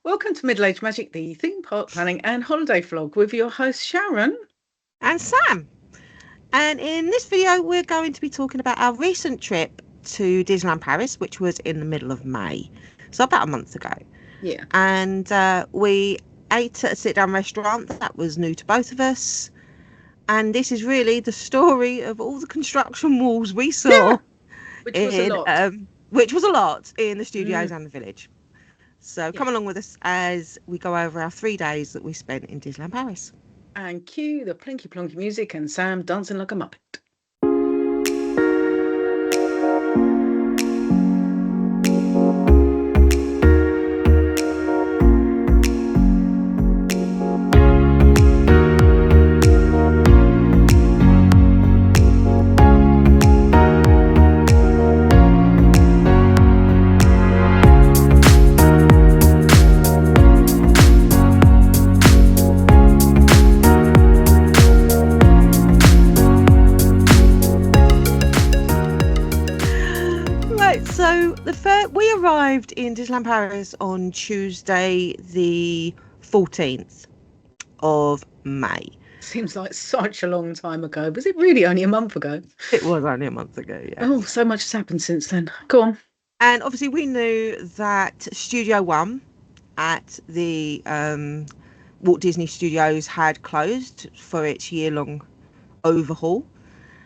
Welcome to Middle Age Magic, the theme park planning and holiday vlog with your host Sharon. And Sam. And in this video, we're going to be talking about our recent trip to Disneyland Paris, which was in the middle of May. So about a month ago. Yeah. And we ate at a sit-down restaurant that was new to both of us. And this is really the story of all the construction walls we saw. Which was a lot. Which was a lot in the studios and the village. So come along with us as we go over our 3 days that we spent in Disneyland Paris. And cue the plinky plonky music and Sam dancing like a Muppet. We arrived in Disneyland Paris on Tuesday, the 14th of May. Seems like such a long time ago. Was it really only a month ago? It was only a month ago, yeah. Oh, so much has happened since then. Go on. And obviously we knew that Studio One at the Walt Disney Studios had closed for its year-long overhaul.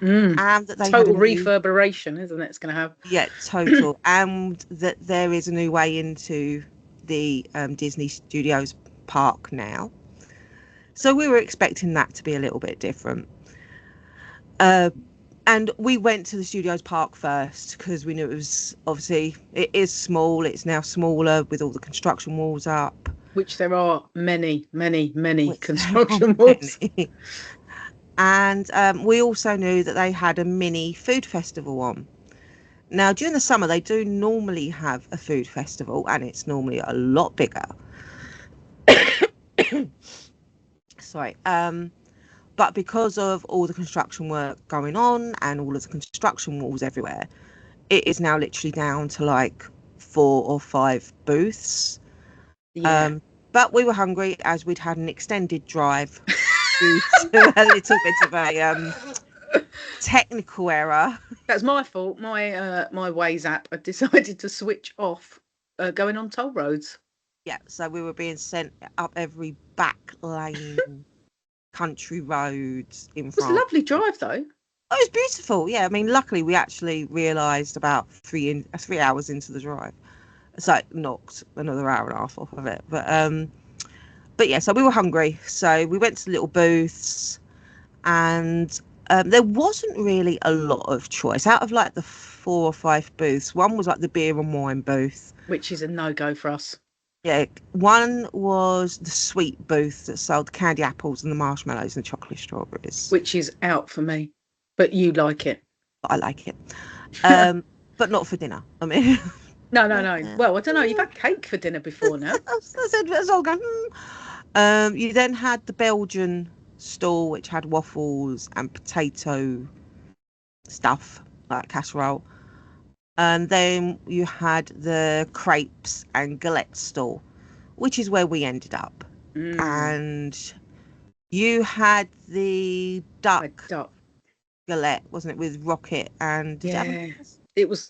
And that they total reverberation, isn't it? It's going to have. Yeah, total. And that there is a new way into the Disney Studios Park now. So we were expecting that to be a little bit different. And we went to the Studios Park first because we knew it was it is small. It's now smaller with all the construction walls up. Which there are many construction walls. And we also knew that they had a mini food festival on. Now, during the summer, they do normally have a food festival, and it's normally a lot bigger. Sorry. But because of all the construction work going on and all of the construction walls everywhere, it is now literally down to like 4 or 5 booths. Yeah. But we were hungry as we'd had an extended drive. Due to a little bit of a technical error. That's my fault. My Waze app had decided to switch off going on toll roads. Yeah, so we were being sent up every back lane, country roads in France. It was a lovely drive, though. It was beautiful. Yeah, I mean, luckily we actually realised about 3 hours into the drive, so it knocked another hour and a half off of it. But yeah, so we were hungry. So we went to the little booths and there wasn't really a lot of choice. Out of like the 4 or 5 booths, one was like the beer and wine booth. Which is a no-go for us. Yeah, one was the sweet booth that sold the candy apples and the marshmallows and the chocolate strawberries. Which is out for me. But you like it. I like it. But not for dinner. I mean... No. Well, I don't know. You've had cake for dinner before now. I said, let's all go. You then had the Belgian stall, which had waffles and potato stuff, like casserole. And then you had the crepes and galette stall, which is where we ended up. And you had the duck galette, wasn't it, with rocket and... Yeah. It was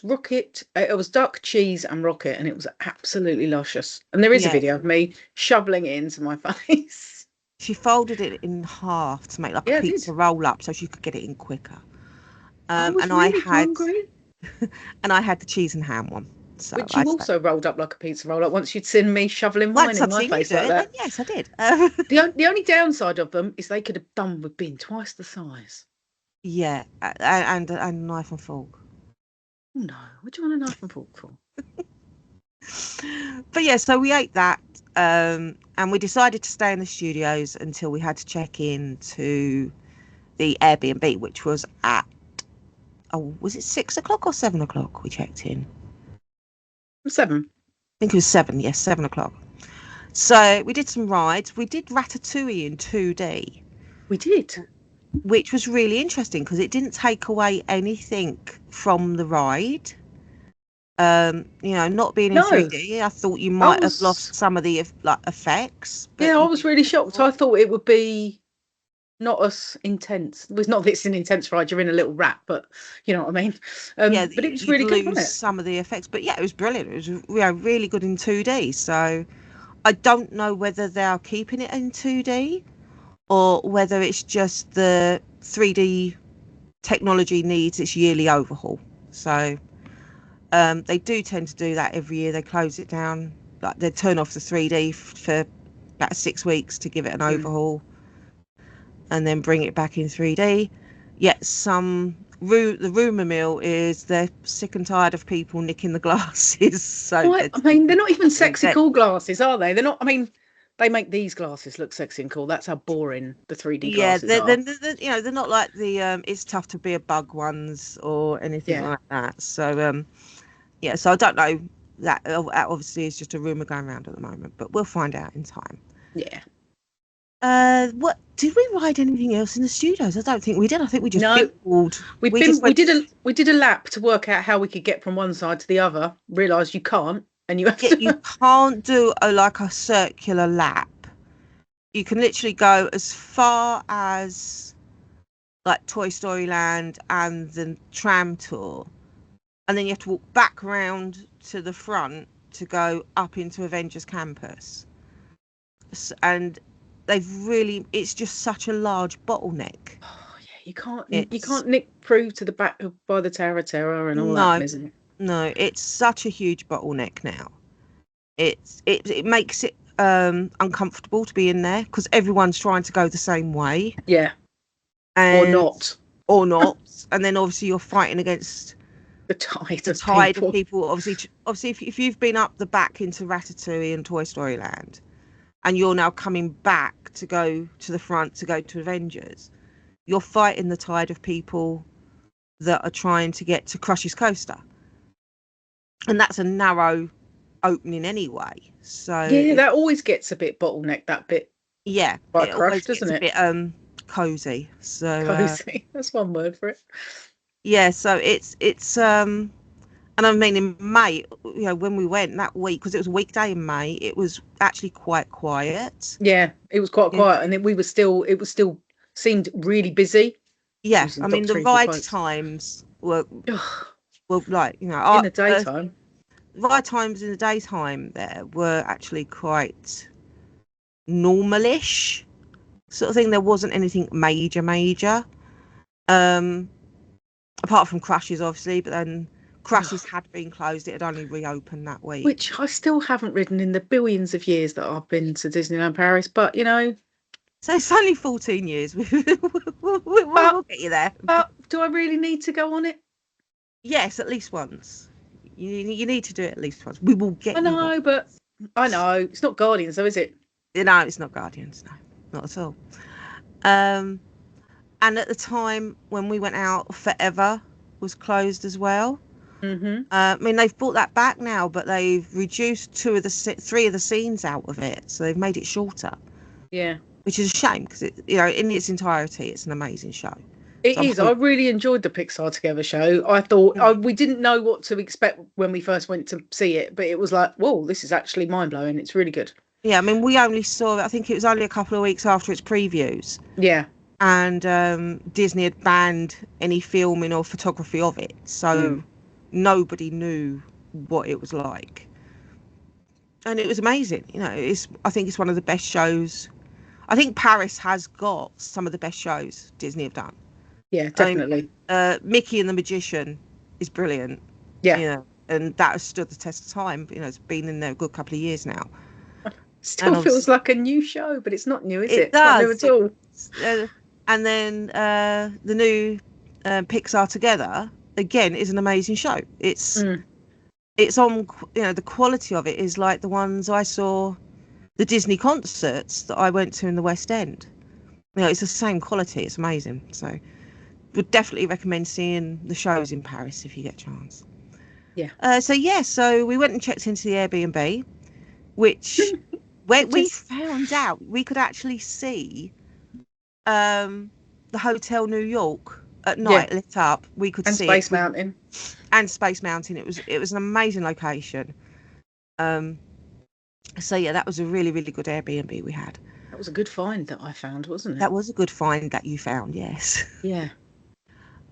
rocket. It was duck, cheese, and rocket, and it was absolutely luscious. And there is a video of me shoveling it into my face. She folded it in half to make like a pizza roll up, so she could get it in quicker. I was really hungry. And I had the cheese and ham one. So which you also rolled up like a pizza roll up once you'd seen me shoveling mine in my face like that. Yes, I did. The only downside of them is they could have done with being twice the size. Yeah, and a knife and fork. No, what do you want a knife and fork for? But yeah, so we ate that and we decided to stay in the studios until we had to check in to the Airbnb, which was at, was it 6 o'clock or 7 o'clock we checked in? 7. I think it was 7, yes, 7 o'clock. So we did some rides. We did Ratatouille in 2D. We did. Which was really interesting because it didn't take away anything from the ride. Not being in No. 3D, I thought you might have lost some of the effects. But yeah, I was really shocked. I thought it would be not as intense. It was not that it's an intense ride. You're in a little rat, but you know what I mean. But it was really good, wasn't it? Some of the effects, but yeah, it was brilliant. It was really good in 2D. So I don't know whether they're keeping it in 2D or whether it's just the 3D technology needs its yearly overhaul. So they do tend to do that every year. They close it down, like they turn off the 3D for about 6 weeks to give it an overhaul, and then bring it back in 3D. Yet the rumour mill is they're sick and tired of people nicking the glasses. So I mean, they're not even sexy cool glasses, are they? They're not. I mean, they make these glasses look sexy and cool. That's how boring the 3D glasses are. They're not like the it's tough to be a bug ones or anything like that. So so I don't know. That obviously is just a rumour going around at the moment, but we'll find out in time. Yeah. What did we ride anything else in the studios? I don't think we did. I think we just we did a lap to work out how we could get from one side to the other. Realised you can't, and you can't do a circular lap. You can literally go as far as like Toy Story Land and the tram tour, and then you have to walk back around to the front to go up into Avengers Campus. And it's just such a large bottleneck. Oh yeah, you can't nick through to the back by the Tower of Terror and all that, isn't it? No, it's such a huge bottleneck now. It makes it uncomfortable to be in there because everyone's trying to go the same way. Yeah. Or not. And then obviously you're fighting against the tide of people. Obviously if you've been up the back into Ratatouille and Toy Story Land, and you're now coming back to go to the front to go to Avengers, you're fighting the tide of people that are trying to get to Crush's Coaster. And that's a narrow opening anyway. So yeah, that always gets a bit bottlenecked, that bit. Yeah. By Crush, doesn't it? A bit cozy. So cozy. That's one word for it. Yeah, so it's and I mean, in May, when we went that week, because it was a weekday in May, it was actually quite quiet. Yeah, it was quite quiet, and then it was still seemed really busy. Yeah, I mean, the ride times were like, in the daytime. Ride times in the daytime there were actually quite normalish sort of thing. There wasn't anything major. Apart from Crushes, obviously, but then Crushes had been closed. It had only reopened that week. Which I still haven't ridden in the billions of years that I've been to Disneyland Paris, but So it's only 14 years. We'll get you there. But do I really need to go on it? Yes, at least once. You need to do it at least once. We will get you. I know. It's not Guardians, though, is it? No, it's not Guardians. No, not at all. And at the time when we went out, Forever was closed as well. Mm-hmm. I mean, they've brought that back now, but they've reduced three of the scenes out of it, so they've made it shorter. Yeah, which is a shame because in its entirety, it's an amazing show. It is. I really enjoyed the Pixar Together show. I thought we didn't know what to expect when we first went to see it, but it was like, whoa, this is actually mind blowing. It's really good. Yeah, I mean, we only saw it. I think it was only a couple of weeks after its previews. Yeah. And Disney had banned any filming or photography of it, so nobody knew what it was like. And it was amazing. I think it's one of the best shows. I think Paris has got some of the best shows Disney have done. Yeah, definitely. Mickey and the Magician is brilliant. Yeah. And that has stood the test of time. It's been in there a good couple of years now. Still feels like a new show, but it's not new, is it? It does. It's not new at all. And then the new Pixar Together, again, is an amazing show. It's on, the quality of it is like the ones I saw, the Disney concerts that I went to in the West End. It's the same quality. It's amazing. So would definitely recommend seeing the shows in Paris if you get a chance. Yeah. So we went and checked into the Airbnb, which where we found out we could actually see the Hotel New York at night lit up. We could see Space Mountain. and Space Mountain. It was an amazing location. So yeah, that was a really, really good Airbnb we had. That was a good find that I found, wasn't it? That was a good find that you found, yes. Yeah.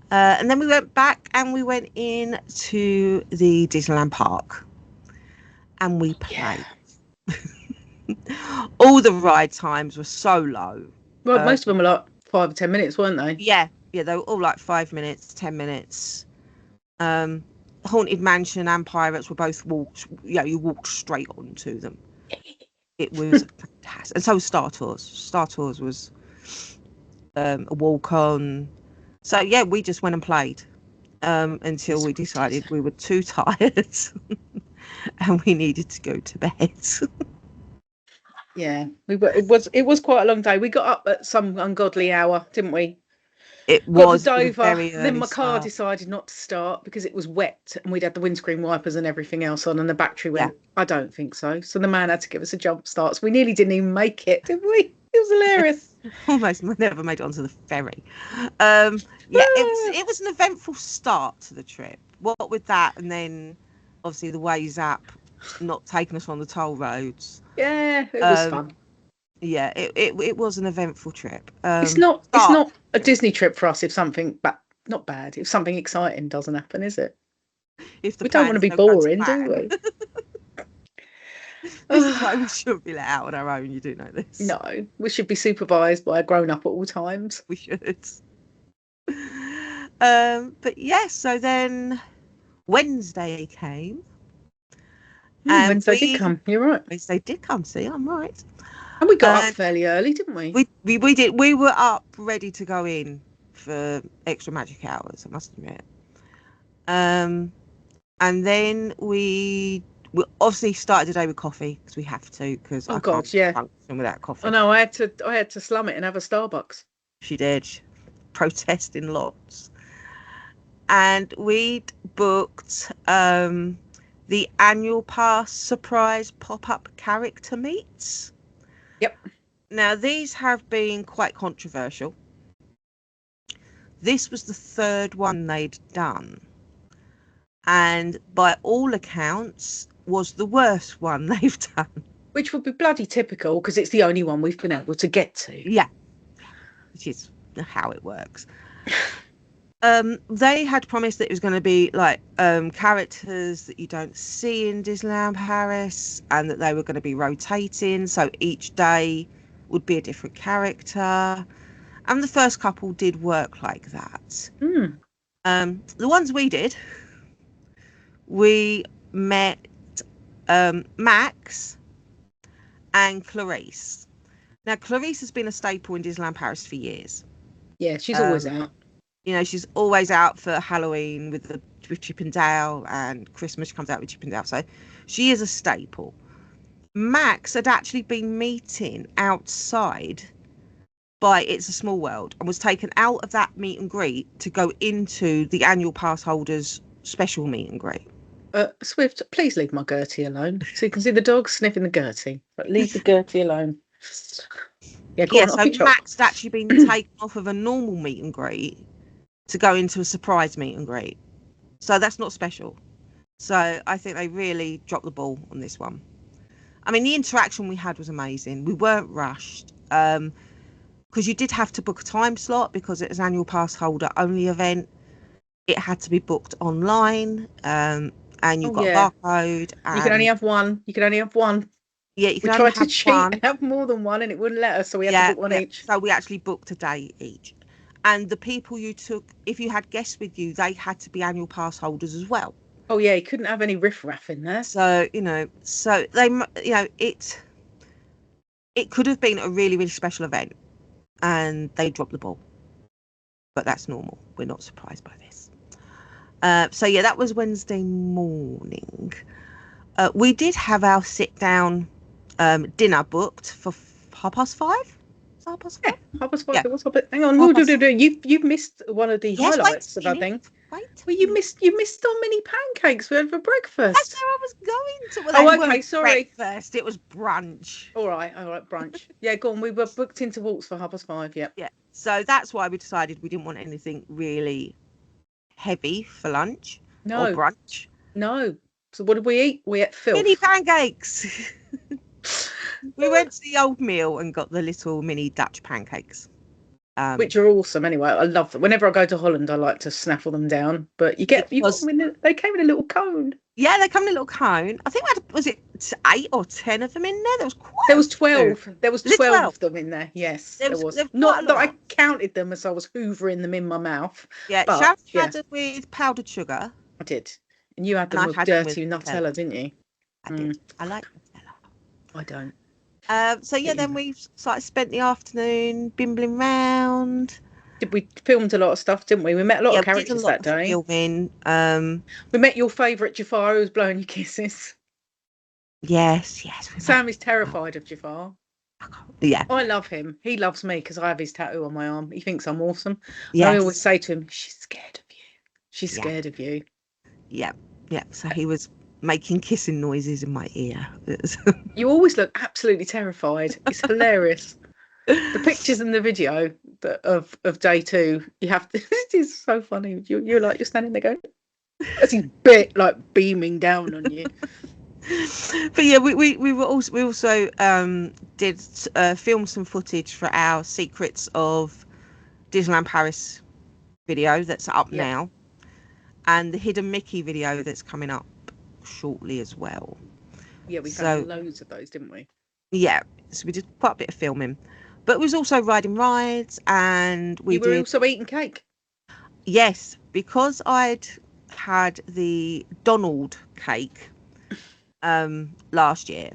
And then we went back and we went in to the Disneyland Park, and we played. All the ride times were so low. Well, most of them were like 5 or 10 minutes, weren't they? Yeah, they were all like 5 minutes, 10 minutes. Haunted Mansion and Pirates were both you walked straight onto them. It was fantastic. And so was Star Tours. Star Tours was a walk on. So yeah, we just went and played until we decided we were too tired and we needed to go to bed. Yeah, it was quite a long day. We got up at some ungodly hour, didn't we? It was Dover. Then my car decided not to start because it was wet and we'd had the windscreen wipers and everything else on, and the battery went. Yeah. I don't think so. So the man had to give us a jump start. So we nearly didn't even make it, did we? It was hilarious. Almost never made it onto the ferry. It was an eventful start to the trip. What with that, and then obviously the Waze app not taking us on the toll roads. Yeah, it was fun. Yeah, it was an eventful trip. It's not a Disney trip for us if something not bad, if something exciting doesn't happen, is it? We don't want to be boring, do we? This is why we shouldn't be let out on our own. You do know this. No, we should be supervised by a grown-up at all times. We should. But yes, so then Wednesday came. Wednesday did come. You're right. Wednesday did come. See, I'm right. And we got up fairly early, didn't we? We did. We were up ready to go in for extra magic hours, I must admit. And then we obviously started the day with coffee because we have to. Because I can't function without coffee. I know. I had to slum it and have a Starbucks. She did, protesting lots. And we'd booked the Annual Pass surprise pop-up character meets. Yep. Now, these have been quite controversial. This was the third one they'd done. And by all accounts, was the worst one they've done. Which would be bloody typical because it's the only one we've been able to get to. Yeah. Which is how it works. They had promised that it was going to be like characters that you don't see in Disneyland Paris, and that they were going to be rotating, so each day would be a different character. And the first couple did work like that. The ones we did, we met Max and Clarice. Now, Clarice has been a staple in Disneyland Paris for years. Yeah, she's always out. You know, she's always out for Halloween with Chip and Dale, and Christmas she comes out with Chip and Dale. So she is a staple. Max had actually been meeting outside by It's a Small World and was taken out of that meet and greet to go into the Annual Passholders special meet and greet. Swift, please leave my Gertie alone. So you can see the dog sniffing the Gertie. But leave the Gertie alone. Yeah, so Max had actually been taken off of a normal meet and greet to go into a surprise meet and greet. So that's not special. So I think they really dropped the ball on this one. I mean, the interaction we had was amazing. We weren't rushed. Because you did have to book a time slot because it was an Annual Pass holder only event. It had to be booked online. And you've got a barcode. You can only have one. Yeah, you can only have cheat and have more than one, and it wouldn't let us, so we had to book one each. So we actually booked a day each. And the people you took, if you had guests with you, they had to be Annual Pass holders as well. Oh yeah, you couldn't have any riffraff in there. So they, it could have been a really, really special event, and they dropped the ball. But that's normal. We're not surprised by this. So yeah, that was Wednesday morning. We did have our sit-down dinner booked for 5:30. Yeah, 5:30. Yeah. It was hang on. You've missed one of the highlights of our thing. Well, you missed our mini pancakes for breakfast. That's where I was going to. Well, okay, sorry. Breakfast. It was brunch. All right, brunch. Yeah, go on. We were booked into Waltz for 5:30. Yeah. Yeah. So that's why we decided we didn't want anything really heavy for lunch. or brunch. No. So what did we eat? We ate filth. Mini pancakes. We went to the old meal and got the little mini Dutch pancakes. Which are awesome anyway. I love them. Whenever I go to Holland, I like to snaffle them down. But they came in a little cone. Yeah, they come in a little cone. I think was it 8 or 10 of them in there? There was 12. There was 12 of them in there. Yes, there was. Not that I counted them as I was hoovering them in my mouth. Yeah, Shav had them with powdered sugar. I did. And you had them with dirty Nutella, didn't you? I did. I like Nutella. I don't. Then we spent the afternoon bimbling round. We filmed a lot of stuff, didn't we? We met a lot of characters that day. Filming. We met your favourite Jafar, who was blowing your kisses. Yes. Sam is terrified of Jafar. Yeah. I love him. He loves me because I have his tattoo on my arm. He thinks I'm awesome. Yes. I always say to him, she's scared of you. She's scared of you. Yeah. So he was making kissing noises in my ear. You always look absolutely terrified. It's hilarious. The pictures and the video of day 2, you have to. It is so funny. You're standing there going, as he's beaming down on you. But yeah, we also did film some footage for our Secrets of Disneyland Paris video that's up now, and the Hidden Mickey video that's coming up shortly as well. Yeah, we had loads of those, didn't we? Yeah, so we did quite a bit of filming, but we was also riding rides, and we were also eating cake. Yes, because I'd had the Donald cake last year,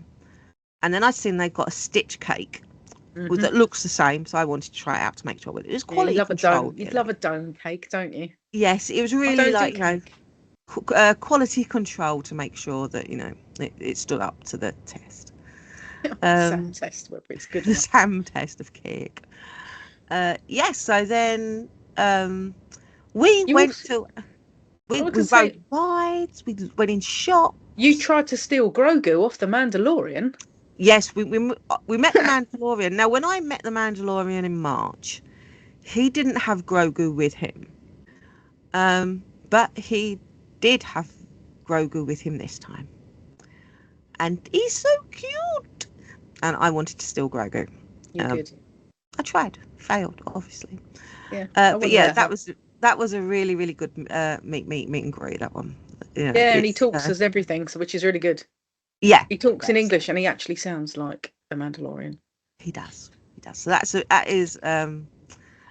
and then I'd seen they got a Stitch cake that looks the same, so I wanted to try it out to make sure it was quality control. You'd love a dome cake, don't you? Yes, it was really quality control to make sure that it stood up to the test. Sam test, whether it's good. The Sam test of cake. So then we went to. We rode rides. We went in shops. You tried to steal Grogu off the Mandalorian. Yes, we met the Mandalorian. Now, when I met the Mandalorian in March, he didn't have Grogu with him, but he did have Grogu with him this time, and he's so cute. And I wanted to steal Grogu. You did. I tried, failed, obviously. Yeah. But yeah, that was a really, really good meet and greet. That one. And he talks as everything, which is really good. Yeah, he talks in English, and he actually sounds like a Mandalorian. He does. So that is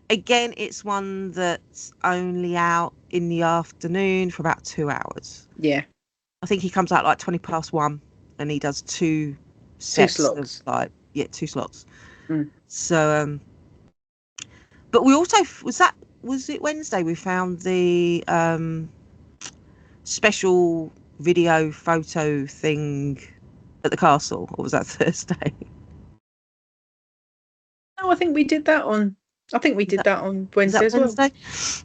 again, it's one that's only out in the afternoon for about 2 hours. Yeah, I think he comes out 1:20, and he does 2 sets slots. Of 2 slots. So but we also was it Wednesday we found the special video photo thing at the castle, or was that Thursday? No, I think we did that on Wednesday as well. Wednesday?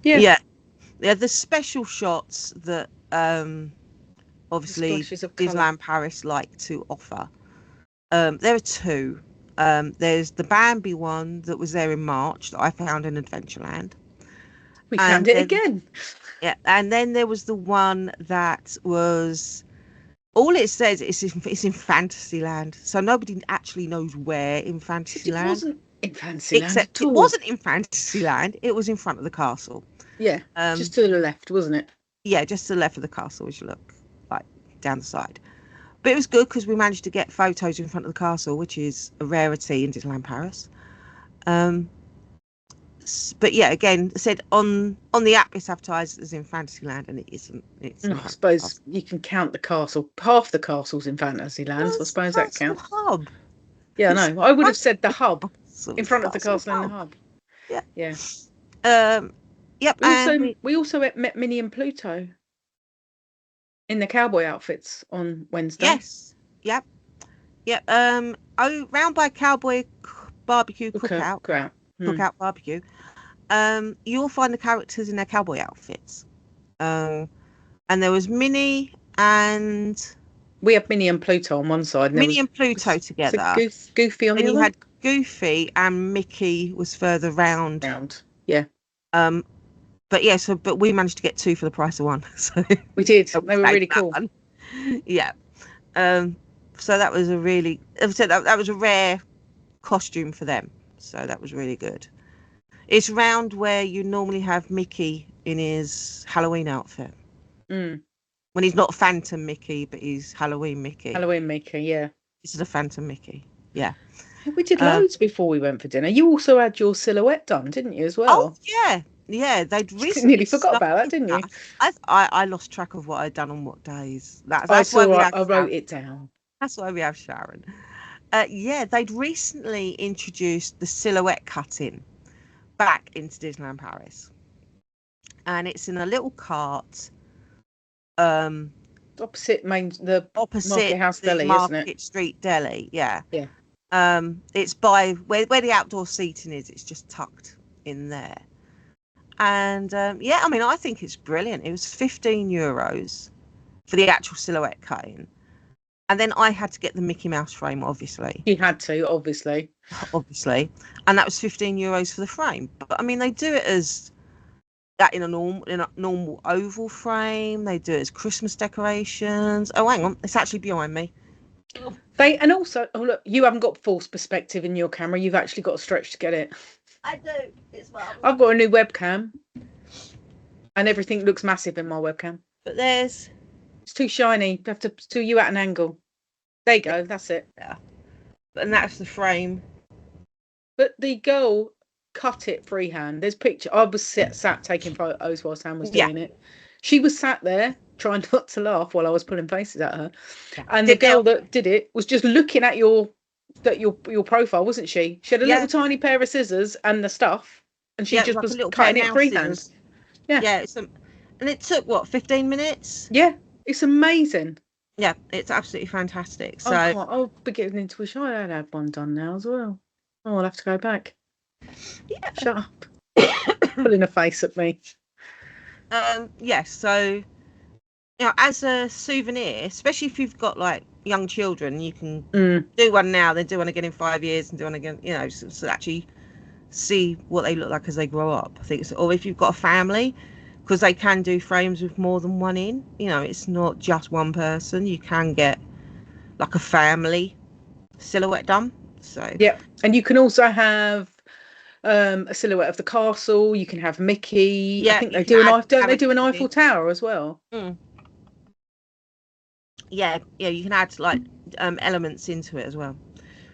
Yeah. The special shots that obviously Disneyland Paris like to offer. There are 2. There's the Bambi one that was there in March that I found in Adventureland. We found it again. Yeah, and then there was the one that was. All it says is it's in Fantasyland, so nobody actually knows where in Fantasyland. It wasn't in Fantasyland. Except it wasn't in Fantasyland. It was in front of the castle. Yeah, just to the left, wasn't it? Yeah, just to the left of the castle as you look, down the side. But it was good because we managed to get photos in front of the castle, which is a rarity in Disneyland Paris. But yeah, again, I said on the app it's advertised as in Fantasyland, and it isn't. I suppose you can count the castle. Half the castle's in Fantasyland, so I suppose that counts. Hub. Yeah, I know. I would have said the hub in front of the castle and the hub. Yeah. Yeah. Yep. We also met Minnie and Pluto in the cowboy outfits on Wednesday. Yes. Yep. Round by Cowboy Barbecue Cookout. Cookout barbecue. You'll find the characters in their cowboy outfits. And there was Minnie and. We had Minnie and Pluto on one side. And Minnie and Pluto together. Goofy on the other. And you had Goofy, and Mickey was further round. Yeah. But yeah, but we managed to get 2 for the price of 1. So We did. They were really cool. One. Yeah. So that was that was a rare costume for them. So that was really good. It's round where you normally have Mickey in his Halloween outfit. Mm. When he's not Phantom Mickey, but he's Halloween Mickey. Halloween Mickey, yeah. This is a Phantom Mickey. Yeah. We did loads before we went for dinner. You also had your silhouette done, didn't you, as well? Oh, yeah. Yeah, they'd recently nearly forgot about that, didn't you? I lost track of what I'd done on what days. That's why I wrote it down. That's why we have Sharon. Yeah, they'd recently introduced the silhouette cutting back into Disneyland Paris. And it's in a little cart. Opposite Market House Deli, Market isn't it? Street Deli, yeah. Yeah. It's by where the outdoor seating is. It's just tucked in there. And yeah, I mean, I think it's brilliant. It was €15 for the actual silhouette cutting. And then I had to get the Mickey Mouse frame, obviously. You had to, obviously. Obviously. And that was €15 for the frame. But I mean, they do it as that in a normal oval frame. They do it as Christmas decorations. Oh, hang on. It's actually behind me. And also, oh look, you haven't got false perspective in your camera. You've actually got a stretch to get it. I do. It's I've got a new webcam. And everything looks massive in my webcam. But it's too shiny. You have to do you at an angle. There you go. That's it. Yeah. And that's the frame. But the girl cut it freehand. There's picture. I was sat taking photos while Sam was doing it. She was sat there trying not to laugh while I was pulling faces at her. Yeah. And the girl that did it was just looking at your profile, wasn't she? She had a little tiny pair of scissors and the stuff, and she just was cutting it freehand. Yeah. Yeah. And it took what, 15 minutes? Yeah. It's amazing. Yeah, it's absolutely fantastic. So I'll be getting into wish I had one done now as well. Oh, I'll have to go back. Yeah. Shut up. Pulling a face at me. Yes, so as a souvenir, especially if you've got like young children, you can do one now, then do one again in 5 years, and do one again, so actually see what they look like as they grow up. I think or if you've got a family, because they can do frames with more than one in. It's not just one person. You can get like a family silhouette done. So yeah, and you can also have a silhouette of the castle. You can have Mickey. Yeah, I think they do an Eiffel Tower as well. Yeah, you can add like elements into it as well.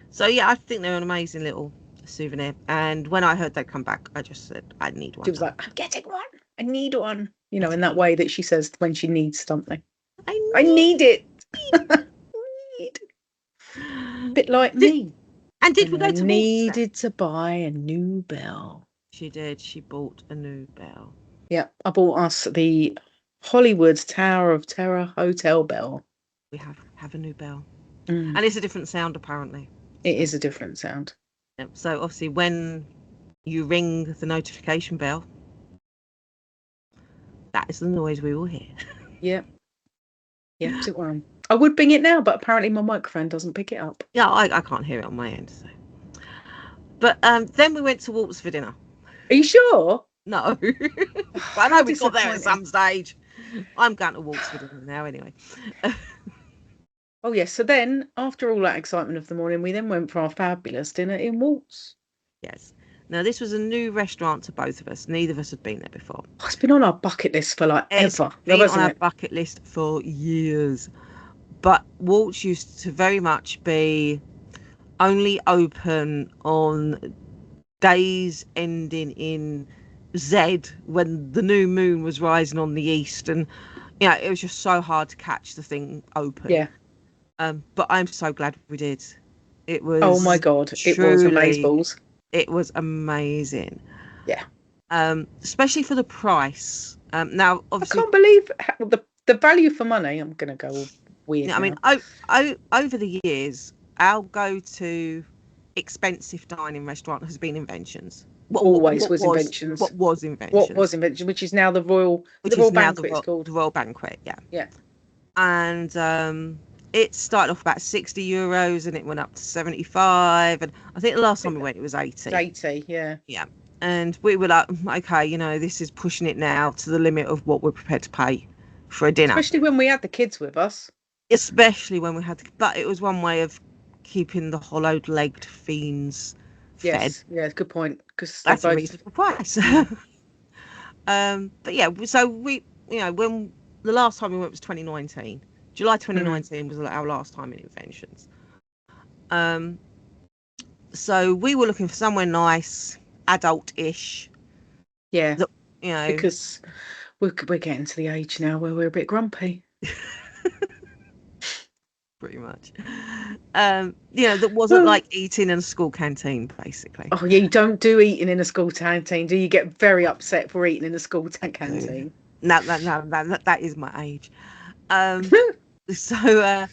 So yeah, I think they're an amazing little souvenir. And when I heard they'd come back, I just said I need one. She was like, I'm getting one. I need one. In that way that she says when she needs something. I need it. A bit like me. And did we go to needed to buy a new bell. She did. She bought a new bell. Yeah, I bought us the Hollywood Tower of Terror hotel bell. We have a new bell. And it's a different sound, apparently. It is a different sound. Yep. So obviously when you ring the notification bell, that is the noise we will hear. Yep. Yeah. I would bing it now, but apparently my microphone doesn't pick it up. Yeah, I can't hear it on my end. So. But then we went to Walt's for dinner. Are you sure? No. I know we got there at some stage. I'm going to Walt's for dinner now anyway. Oh yes. So then, after all that excitement of the morning, we then went for our fabulous dinner in Walt's. Yes. Now, this was a new restaurant to both of us. Neither of us had been there before. It's been on our bucket list for ever. It's been on our bucket list for years. But Walt's used to very much be only open on days ending in Z when the new moon was rising on the east. And, it was just so hard to catch the thing open. Yeah. But I'm so glad we did. It was. Oh, my God. It was amazeballs. It was amazing. Yeah. Especially for the price. Now, obviously, I can't believe the value for money. I'm going to go all weird. I mean, over the years, our go-to expensive dining restaurant has been Inventions. What was Inventions, which is now the Royal Banquet. It's called the Royal Banquet. Yeah. Yeah. And it started off about €60 and it went up to 75, and I think the last time we went it was 80. 80, yeah. Yeah. And we were like, okay, this is pushing it now to the limit of what we're prepared to pay for a dinner. Especially when we had the kids with us. Especially when we had, but it was one way of keeping the hollowed-legged fiends fed. Yes, good point. Because that's a reasonable price. But yeah, so we, when the last time we went was 2019. July 2019 was our last time in Inventions. So we were looking for somewhere nice, adult-ish. Yeah, that, because we're getting to the age now where we're a bit grumpy. Pretty much. That wasn't like eating in a school canteen, basically. Oh yeah, you don't do eating in a school canteen, do you? Get very upset for eating in a school canteen. No, that is my age. So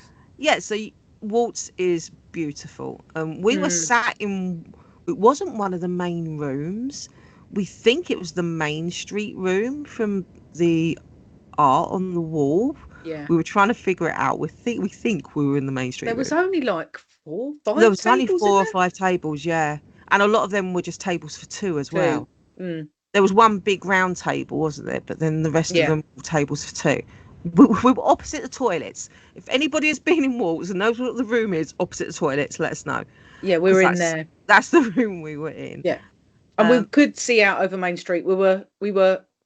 Walt's is beautiful. We were sat in. It wasn't one of the main rooms. We think it was the Main Street room from the art on the wall. Yeah. We were trying to figure it out. We think we were in the Main Street room. There was only like 4, 5 There was tables only 4 or 5 tables, yeah. And a lot of them were just tables for 2 as well. Mm. There was one big round table, wasn't there? But then the rest of them were tables for 2. We were opposite the toilets. If anybody has been in Walt's and knows what the room is opposite the toilets, let us know. Yeah, we were in there. That's the room we were in. Yeah. And we could see out over Main Street. We were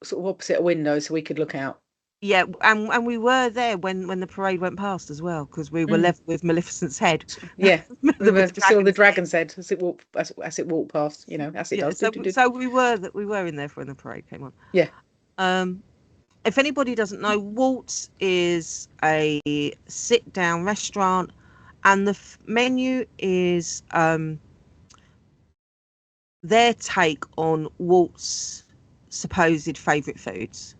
sort of opposite a window so we could look out. Yeah, and we were there when the parade went past as well, because we were left with Maleficent's head. Yeah, still the dragon's head as it walked past, as it does. So we were in there for when the parade came on. Yeah. If anybody doesn't know, Walt's is a sit-down restaurant, and the menu is their take on Walt's supposed favourite foods.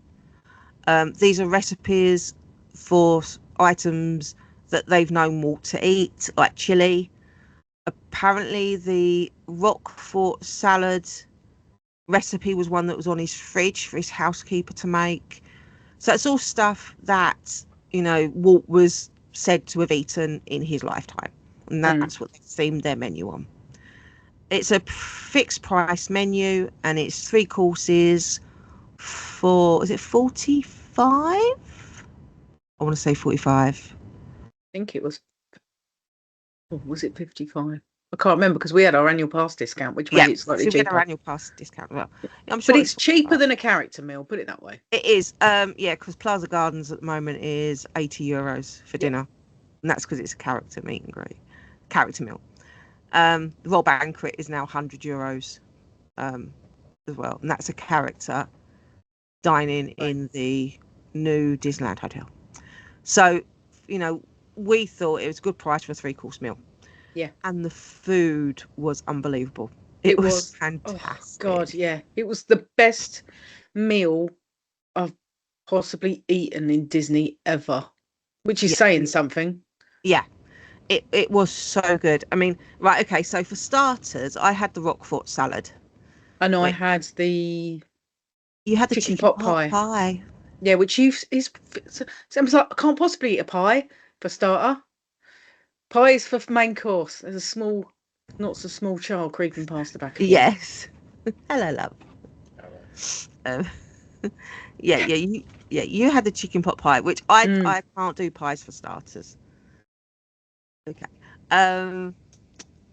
These are recipes for items that they've known Walt to eat, like chili. Apparently, the Roquefort salad recipe was one that was on his fridge for his housekeeper to make. So it's all stuff that, Walt was said to have eaten in his lifetime. And that's what they themed their menu on. It's a fixed price menu, and it's 3 courses for, is it 45? I want to say 45. I think it was. Or was it 55? I can't remember because we had our annual pass discount, which made it slightly cheaper. We had our annual pass discount as well. I'm sure but it's cheaper than a character meal, put it that way. It is. Because Plaza Gardens at the moment is €80 for dinner. And that's because it's a character meet and greet. Character meal. The Royal Banquet is now €100 as well. And that's a character dining in the new Disneyland Hotel. So, we thought it was a good price for a 3-course meal. Yeah. And the food was unbelievable. It was fantastic. Oh, God, yeah. It was the best meal I've possibly eaten in Disney ever, which is saying something. Yeah. It was so good. I mean, right, okay, so for starters, I had the Roquefort salad. And I had the... You had the chicken pot pie. Yeah, which is like, I can't possibly eat a pie for starter. Pie is for main course. There's a small, not so small child creeping past the back of Yes. Hello, love. You had the chicken pot pie, which I can't do pies for starters. Okay. And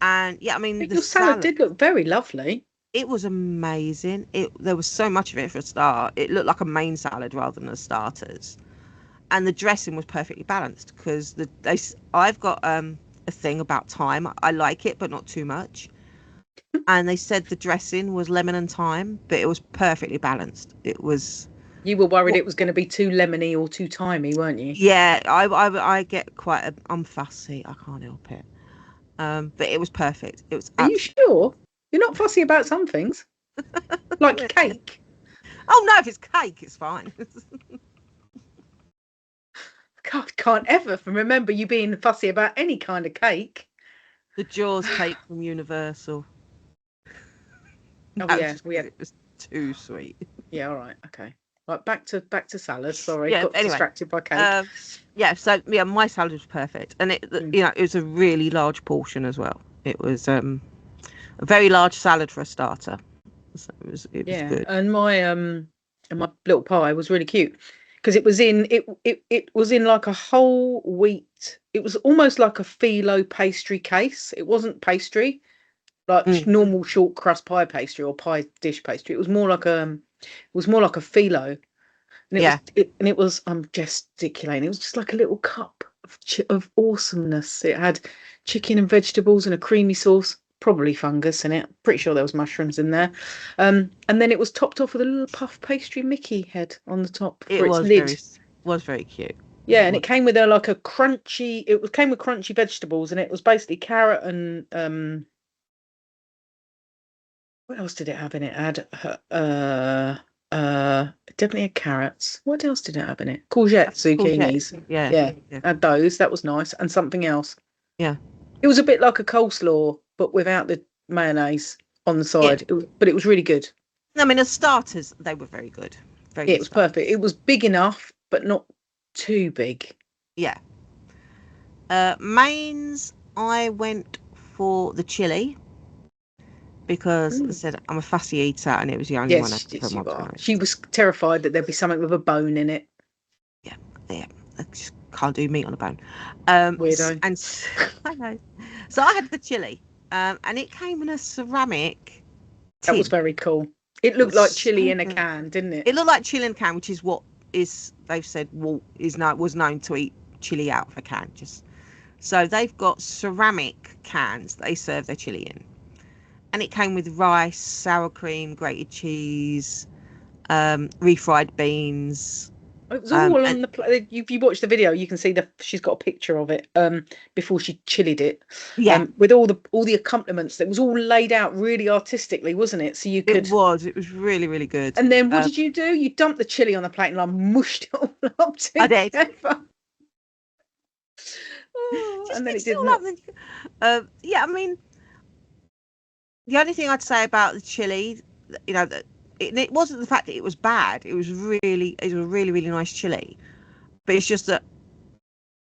yeah, I mean, your salad did look very lovely. It was amazing. There was so much of it for a start. It looked like a main salad rather than a starters. And the dressing was perfectly balanced because I've got a thing about thyme. I like it, but not too much. And they said the dressing was lemon and thyme, but it was perfectly balanced. It was. You were worried it was going to be too lemony or too timey, weren't you? Yeah, I get quite. I'm fussy. I can't help it. But it was perfect. It was. Are you sure? You're not fussy about some things, like cake. Oh no, if it's cake, it's fine. God, can't ever remember you being fussy about any kind of cake. The Jaws cake from Universal. Oh yeah, it was too sweet. Yeah, all right, okay. Right, back to salad. Sorry, got anyway, distracted by cake. My salad was perfect, and it was a really large portion as well. It was a very large salad for a starter. So it was good. And my little pie was really cute because it was in it was in like a whole wheat. It was almost like a phyllo pastry case. It wasn't pastry like normal short crust pie pastry or pie dish pastry. It was more like a phyllo, and it was I'm gesticulating. It was just like a little cup of awesomeness. It had chicken and vegetables and a creamy sauce, probably fungus in it. Pretty sure there was mushrooms in there. And then it was topped off with a little puff pastry Mickey head on the top for its lid. Was very cute. Yeah, and it came with crunchy. Came with crunchy vegetables, and it was basically carrot and what else did it have in it? It had definitely had carrots. What else did it have in it? Courgette, zucchinis. Yeah. Had those. That was nice. And something else. Yeah. It was a bit like a coleslaw, but without the mayonnaise on the side. Yeah. But it was really good. I mean, as starters, they were very good. It was perfect. It was big enough, but not too big. Yeah. Mains, I went for the chili. Because I said I'm a fussy eater, and it was the only one I could put my. She was terrified that there'd be something with a bone in it. Yeah, I just can't do meat on a bone. Weirdo. And I know. So I had the chili, and it came in a ceramic tin. That was very cool. It looked like chili in a can, didn't it? It looked like chili in a can, which is what they've said Walt was known to eat chili out of a can. So they've got ceramic cans they serve their chili in. And it came with rice, sour cream, grated cheese, refried beans. It was all on the plate. If you watch the video, you can see she's got a picture of it before she chilied it. Yeah, with all the accompaniments. It was all laid out really artistically, wasn't it? So you could. It was really, really good. And then what did you do? You dumped the chili on the plate and like mushed it all up together. I did. And then it didn't. Yeah, I mean. The only thing I'd say about the chili, that it wasn't the fact that it was bad. It was a really, really nice chili, but it's just that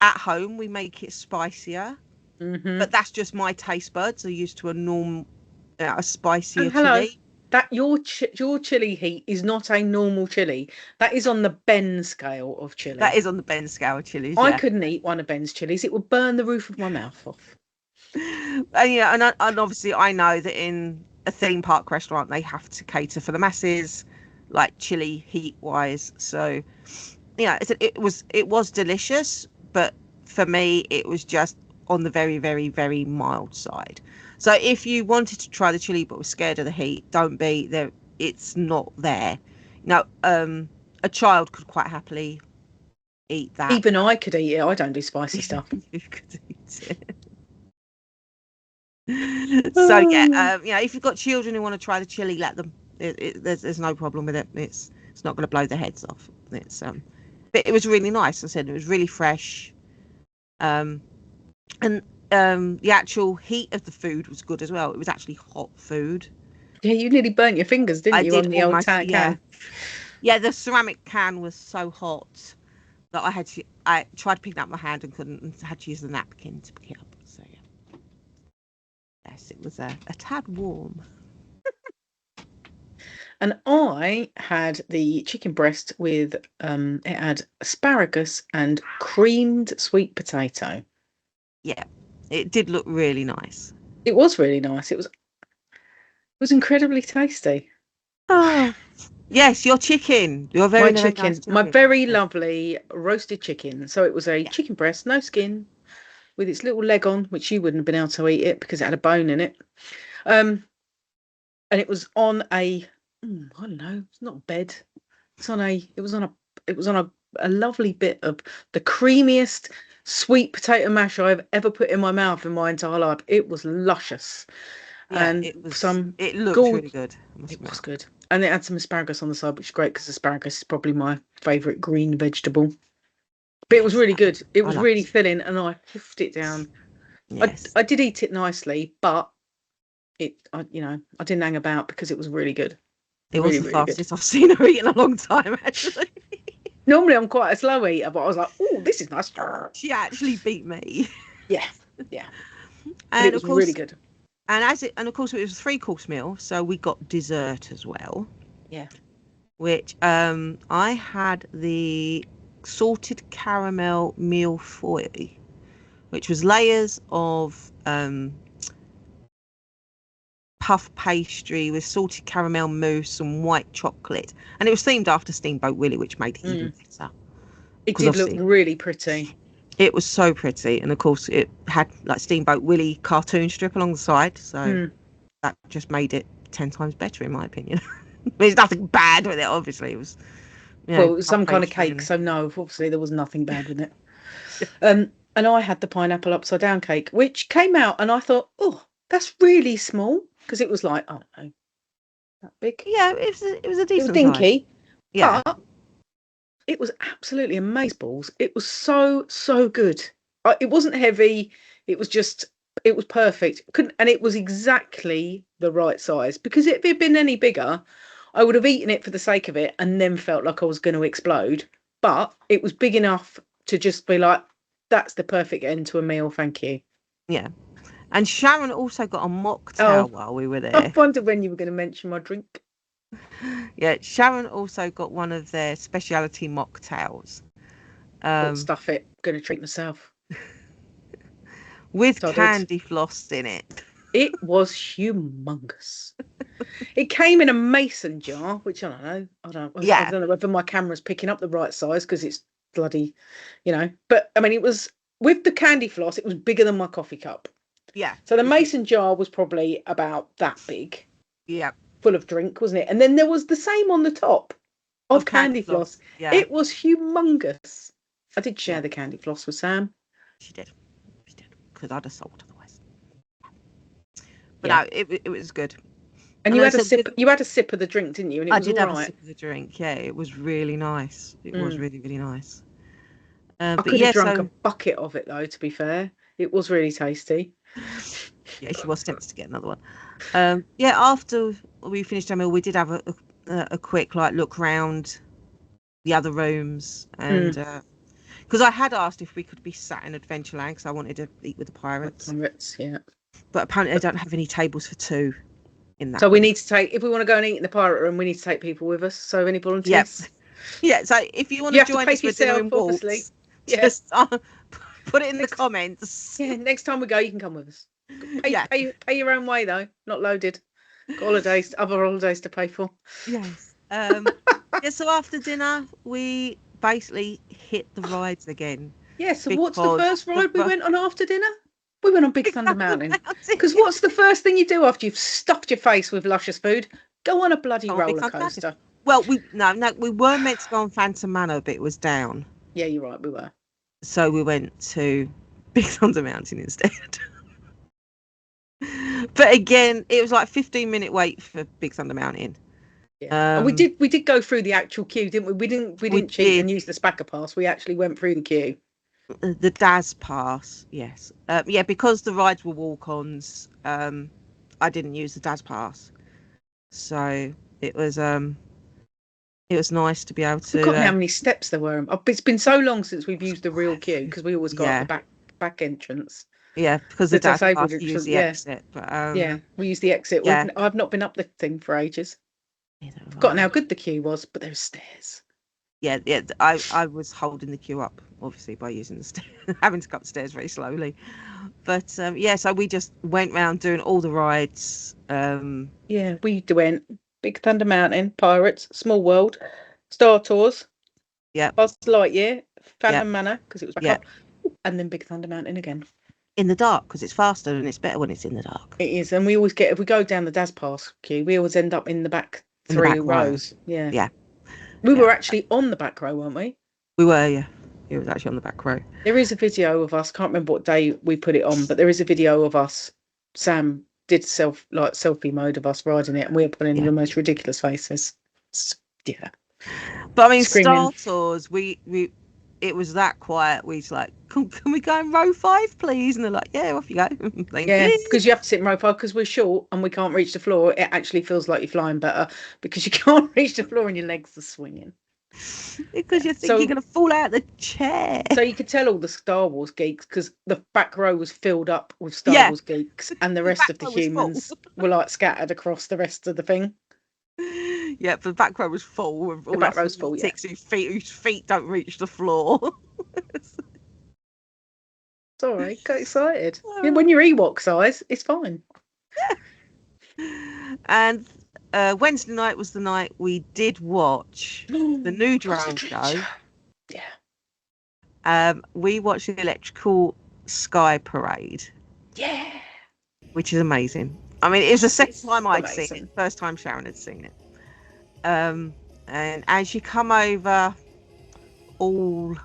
at home we make it spicier. Mm-hmm. But that's just my taste buds are used to a spicier chili. That your chili heat is not a normal chili. That is on the Ben scale of chili. That is on the Ben scale of chilies. I couldn't eat one of Ben's chilies. It would burn the roof of my mouth off. And obviously I know that in a theme park restaurant they have to cater for the masses, like chili heat wise. So it was delicious, but for me it was just on the very, very, very mild side. So if you wanted to try the chili but were scared of the heat, don't be there. It's not there. A child could quite happily eat that. Even I could eat it. I don't do spicy stuff. You could eat it. So if you've got children who want to try the chili, let them. There's no problem with it. It's not going to blow their heads off. But it was really nice. I said it was really fresh, and the actual heat of the food was good as well. It was actually hot food. Yeah, you nearly burnt your fingers, didn't you, on the old can? Yeah, the ceramic can was so hot that I tried to pick it up my hand and couldn't, and had to use the napkin to pick it up. So yeah. Yes, it was a tad warm. And I had the chicken breast with it had asparagus and creamed sweet potato. Yeah, it did look really nice. It was really nice. It was incredibly tasty. Oh, yes, your chicken. Your very my chicken. Nice my very lovely roasted chicken. So it was a chicken breast, no skin, with its little leg on, which you wouldn't have been able to eat it because it had a bone in it. And it was on I don't know, it's not a bed. It was on a lovely bit of the creamiest sweet potato mash I've ever put in my mouth in my entire life. It was luscious. Yeah, and it looked really good. It was good. And it had some asparagus on the side, which is great because asparagus is probably my favourite green vegetable. But it was really good. It was really filling, and I huffed it down. Yes. I did eat it nicely, but I didn't hang about because it was really good. It was the fastest I've seen her eat in a long time, actually. Normally I'm quite a slow eater, but I was like, oh, this is nice. She actually beat me. Yeah. And it was really good. and of course it was a 3-course meal, so we got dessert as well. Yeah. Which I had the salted caramel millefeuille, which was layers of puff pastry with salted caramel mousse and white chocolate, and it was themed after Steamboat Willie, which made it even better. It did look really pretty. It was so pretty, and of course it had like Steamboat Willie cartoon strip along the side, so that just made it 10 times better in my opinion. There's nothing bad with it, obviously. It was, well, it was some kind of cake, so no, obviously there was nothing bad with it. And I had the pineapple upside down cake, which came out, and I thought, oh, that's really small, because it was like, I don't know, that big. Yeah, it was a decent. It was dinky. Size. Yeah, but it was absolutely amazeballs. It was so good. It wasn't heavy. It was perfect. And it was exactly the right size, because if it had been any bigger, I would have eaten it for the sake of it and then felt like I was going to explode. But it was big enough to just be like, that's the perfect end to a meal. Thank you. Yeah. And Sharon also got a mocktail while we were there. I wondered when you were going to mention my drink. Yeah, Sharon also got one of their specialty mocktails. Stuff it. I'm going to treat myself. With candy floss in it. It was humongous. It came in a mason jar, which I don't know. I don't know whether my camera's picking up the right size, because it's bloody, But I mean, it was with the candy floss. It was bigger than my coffee cup. Yeah. So the mason jar was probably about that big. Yeah. Full of drink, wasn't it? And then there was the same on the top of candy floss. Yeah. It was humongous. I did share the candy floss with Sam. She did. Because I'd have sold otherwise. But no, it was good. And you had a sip. You had a sip of the drink, didn't you? And it was I did have a sip of the drink. Yeah, it was really nice. It was really, really nice. I could have drunk a bucket of it, though. To be fair, it was really tasty. Yeah, she was tempted to get another one. After we finished our meal, we did have a quick look round the other rooms, and because I had asked if we could be sat in Adventureland, because I wanted to eat with the pirates. Yeah. But apparently, they don't have any tables for 2 in that. So we need to take, if we want to go and eat in the pirate room, we need to take people with us. So any volunteers? Yeah. So if you want to join us for dinner and walks, just put it in the comments. Yeah. Next time we go, you can come with us. Pay your own way though. Not loaded. Got other holidays to pay for. Yes. So after dinner, we basically hit the rides again. Yeah. So what's the first ride we went on after dinner? We went on Big Thunder Mountain. Because what's the first thing you do after you've stuffed your face with luscious food? Go on a bloody roller coaster. Well, we were meant to go on Phantom Manor, but it was down. Yeah, you're right. We were. So we went to Big Thunder Mountain instead. But again, it was like 15-minute wait for Big Thunder Mountain. Yeah. And we did go through the actual queue, didn't we? We didn't cheat and use the Spacker Pass. We actually went through the queue. The DAS Pass, yes. Because the rides were walk-ons, I didn't use the DAS Pass. So it was nice to be able to. I forgot how many steps there were. It's been so long since we've used the real queue, because we always got the back entrance. Yeah, because the DAS Pass used the exit. But, we used the exit. Yeah. I've not been up the thing for ages. I've forgotten how good the queue was, but there's stairs. Yeah. I was holding the queue up, obviously, by using the stairs, having to go up the stairs very slowly. But so we just went round doing all the rides. We went Big Thunder Mountain, Pirates, Small World, Star Tours, Buzz Lightyear, Phantom Manor, because it was back up, and then Big Thunder Mountain again. In the dark, because it's faster and it's better when it's in the dark. It is, and we always if we go down the DAS Pass queue, we always end up in the back 3 rows. Yeah. Yeah. We were actually on the back row, weren't we? We were, yeah. It was actually on the back row. There is a video of us. Can't remember what day we put it on, but there is a video of us. Sam did selfie mode of us riding it, and we were putting the most ridiculous faces. Yeah. But I mean, screaming. Star Tours, it was that quiet. We was like, can we go in row 5, please? And they're like, yeah, off you go. Because you have to sit in row 5 because we're short and we can't reach the floor. It actually feels like you're flying better because you can't reach the floor and your legs are swinging. Because you think you're going to fall out of the chair. So you could tell all the Star Wars geeks, because the back row was filled up with Star Wars geeks, and the rest of the humans were like scattered across the rest of the thing. Yeah, but the back row was full. The back row's full, yeah. Whose feet don't reach the floor. Sorry, got excited. When you're Ewok size, it's fine. And Wednesday night was the night we did watch the new drone show. Yeah. We watched the Electrical Sky Parade. Yeah. Which is amazing. I mean, it was the second time I'd seen it. First time Sharon had seen it. And as you come over, all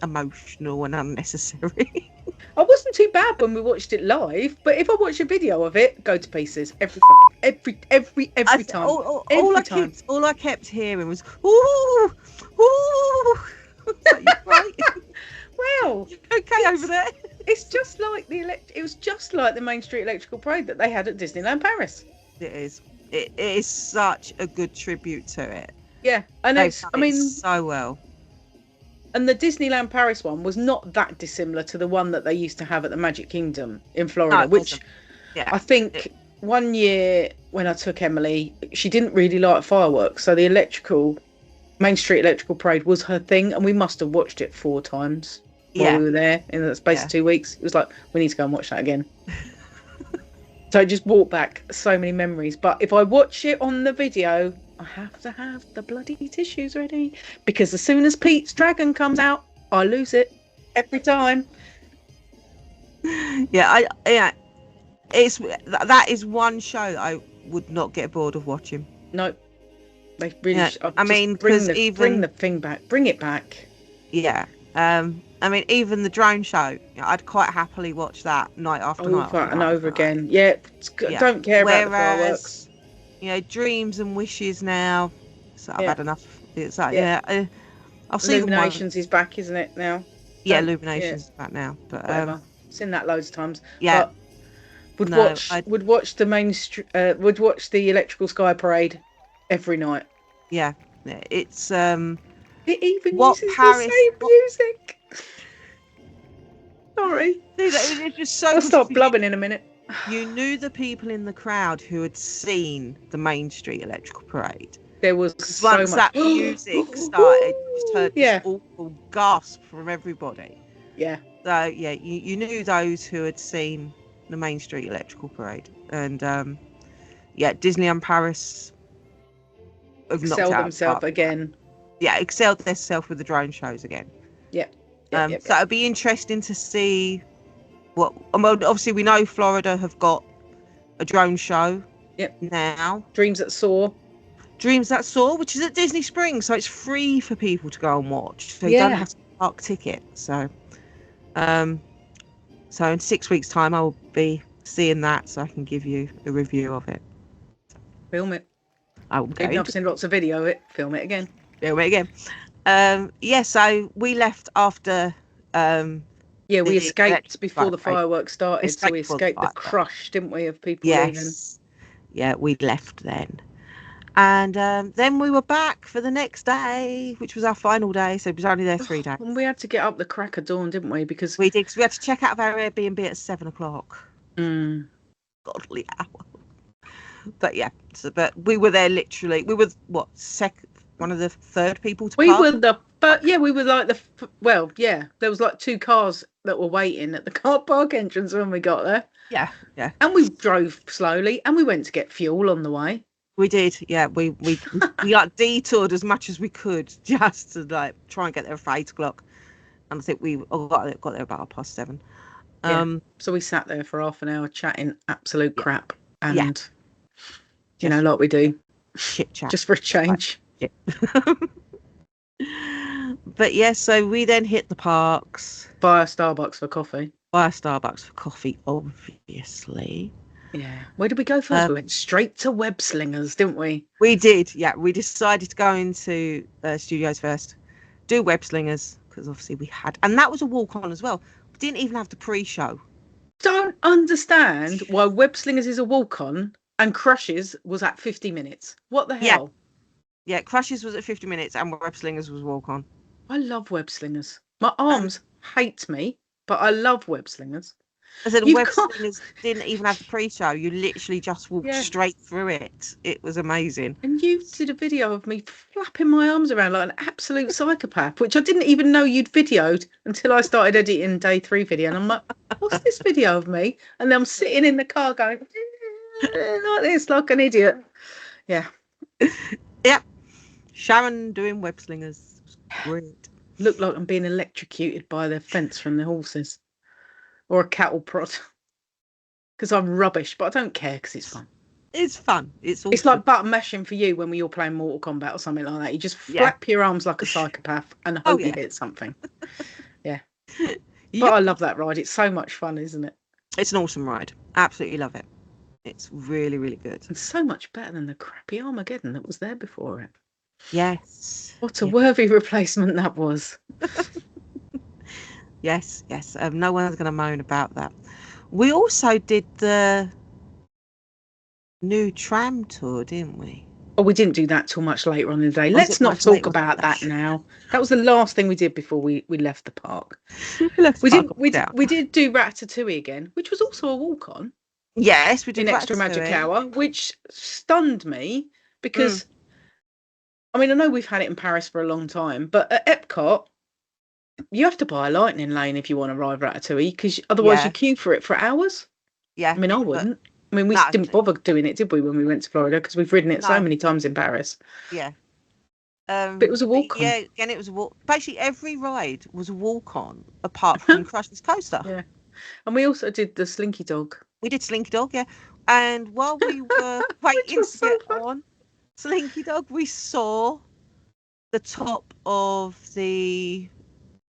emotional and unnecessary. I wasn't too bad when we watched it live, but if I watch a video of it, go to pieces every time. All I kept hearing was ooh, ooh. Like, you right? Well, okay over there. It's just like it was just like the Main Street Electrical Parade that they had at Disneyland Paris. It is. It is such a good tribute to it. Yeah, and I mean, so well. And the Disneyland Paris one was not that dissimilar to the one that they used to have at the Magic Kingdom in Florida, which I think one year when I took Emily, she didn't really like fireworks, so the Main Street Electrical Parade was her thing, and we must have watched it 4 times while we were there in the space of 2 weeks. It was like, we need to go and watch that again. So it just brought back so many memories. But if I watch it on the video, I have to have the bloody tissues ready, because as soon as Pete's dragon comes out, I lose it every time. That is one show that I would not get bored of watching. No, they really. I mean, bring the thing back, bring it back. Yeah. I mean, even the drone show, I'd quite happily watch that night after night. Over and over again. Yeah, don't care about the fireworks. Dreams and wishes now. So I've had enough. It's like, I've seen Illuminations is back, isn't it now? Yeah, Illuminations is back now. But whatever. Seen that loads of times. Yeah. But would watch the Electrical Sky Parade every night. Yeah, it's it even uses the same music. Sorry. It's just so. I'll stop blubbing in a minute. You knew the people in the crowd who had seen the Main Street Electrical Parade. There was once that music started, you just heard this awful gasp from everybody. Yeah. So you knew those who had seen the Main Street Electrical Parade, and Disneyland Paris have excelled themselves again. Yeah, excelled themselves with the drone shows again. Yeah. So it'd be interesting to see what. Obviously, we know Florida have got a drone show. Yep. Now, Dreams That Soar, which is at Disney Springs, so it's free for people to go and watch. So you don't have to park ticket. So, in 6 weeks' time, I will be seeing that, so I can give you a review of it. Film it. I will. Even if I've seen lots of video of it, film it again. Film it again. So we left after. We escaped before the fireworks started. So we escaped the crush, didn't we, of people leaving? Yeah, we left then. And then we were back for the next day, which was our final day. So it was only there 3 days. And we had to get up the crack of dawn, didn't we? Because we did. Cause we had to check out of our Airbnb at 7:00. Godly hour. But but we were there literally. We were one of the third people to park. We were like there was like 2 cars that were waiting at the car park entrance when we got there. Yeah. And we drove slowly, and we went to get fuel on the way. We did, yeah. We got detoured as much as we could just to try and get there for 8:00, and I think we got there about 7:30. So we sat there for half an hour chatting absolute crap, and like we do, shit chat, just for a change. But so we then hit the parks. Buy a Starbucks for coffee, obviously. Yeah. Where did we go first? We went straight to Web Slingers, didn't we? We did, yeah. We decided to go into Studios first, do Web Slingers, because obviously we had, and that was a walk-on as well. We didn't even have the pre-show. Don't understand why Web Slingers is a walk-on and Crushes was at 50 minutes. What the hell? Yeah, Crushes was at 50 minutes and Web Slingers was Walk On. I love web slingers. My arms hate me, but I love web slingers. I said You've Web got Slingers didn't even have the pre-show. You literally just walked straight through it. It was amazing. And you did a video of me flapping my arms around like an absolute psychopath, which I didn't even know you'd videoed until I started editing day 3 video. And I'm like, what's this video of me? And then I'm sitting in the car going like this, like an idiot. Yeah. Yep. Sharon doing Web Slingers. Great. Look like I'm being electrocuted by the fence from the horses. Or a cattle prod. Because I'm rubbish, but I don't care because it's fun. It's fun. It's like button mashing for you when we all playing Mortal Kombat or something like that. You just flap your arms like a psychopath and hope you hit something. Yeah. But I love that ride. It's so much fun, isn't it? It's an awesome ride. Absolutely love it. It's really, really good. And so much better than the crappy Armageddon that was there before it. Yes. What a worthy replacement that was. Yes. No one's going to moan about that. We also did the new tram tour, didn't we? Oh, we didn't do that till much later on in the day. Let's not talk about that now. That was the last thing we did before we left the park. We did do Ratatouille again, which was also a walk on. Yes, we did in Extra Magic Hour, which stunned me because I mean, I know we've had it in Paris for a long time, but at Epcot you have to buy a lightning lane if you want to ride Ratatouille, because otherwise you queue for it for hours. Yeah. I mean, I wouldn't. I mean, we didn't bother doing it, did we, when we went to Florida? Because we've ridden it so many times in Paris. Yeah. But it was a walk-on. Yeah, again, it was a walk. Basically, every ride was a walk-on, apart from Crush's Coaster. Yeah. And we also did the Slinky Dog. We did Slinky Dog, yeah. And while we were waiting to get on Slinky Dog, we saw the top of the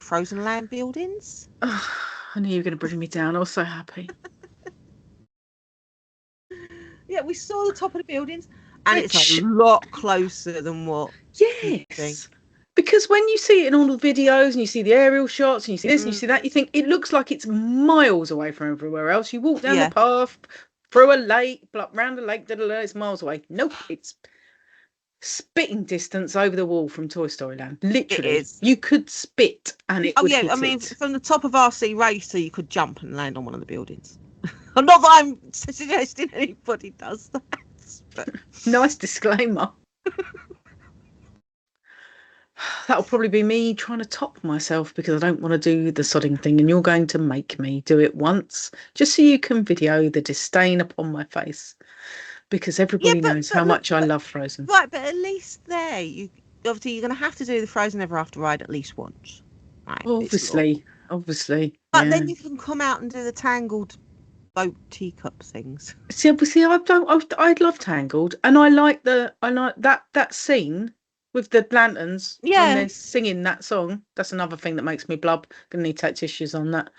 Frozen Land buildings. Oh, I knew you were going to bring me down. I was so happy. Yeah, we saw the top of the buildings, and it's a lot closer than what. Yes, because when you see it in all the videos and you see the aerial shots and you see this and you see that, you think it looks like it's miles away from everywhere else. You walk down the path, through a lake, round a lake, it's miles away. Nope, it's spitting distance over the wall from Toy Story Land. Literally, it is. You could spit and it would hit I mean, it. From the top of RC Racer, you could jump and land on one of the buildings. Not that I'm suggesting anybody does that. But... Nice disclaimer. That'll probably be me trying to top myself because I don't want to do the sodding thing, and you're going to make me do it once just so you can video the disdain upon my face. Because everybody knows how much I love Frozen. Right, but at least there, obviously you're going to have to do the Frozen Ever After ride at least once. Right, obviously. But then you can come out and do the Tangled boat teacup things. See, I love Tangled, and I like that scene with the lanterns. Yeah, and they're singing that song. That's another thing that makes me blub. Gonna need to take tissues on that.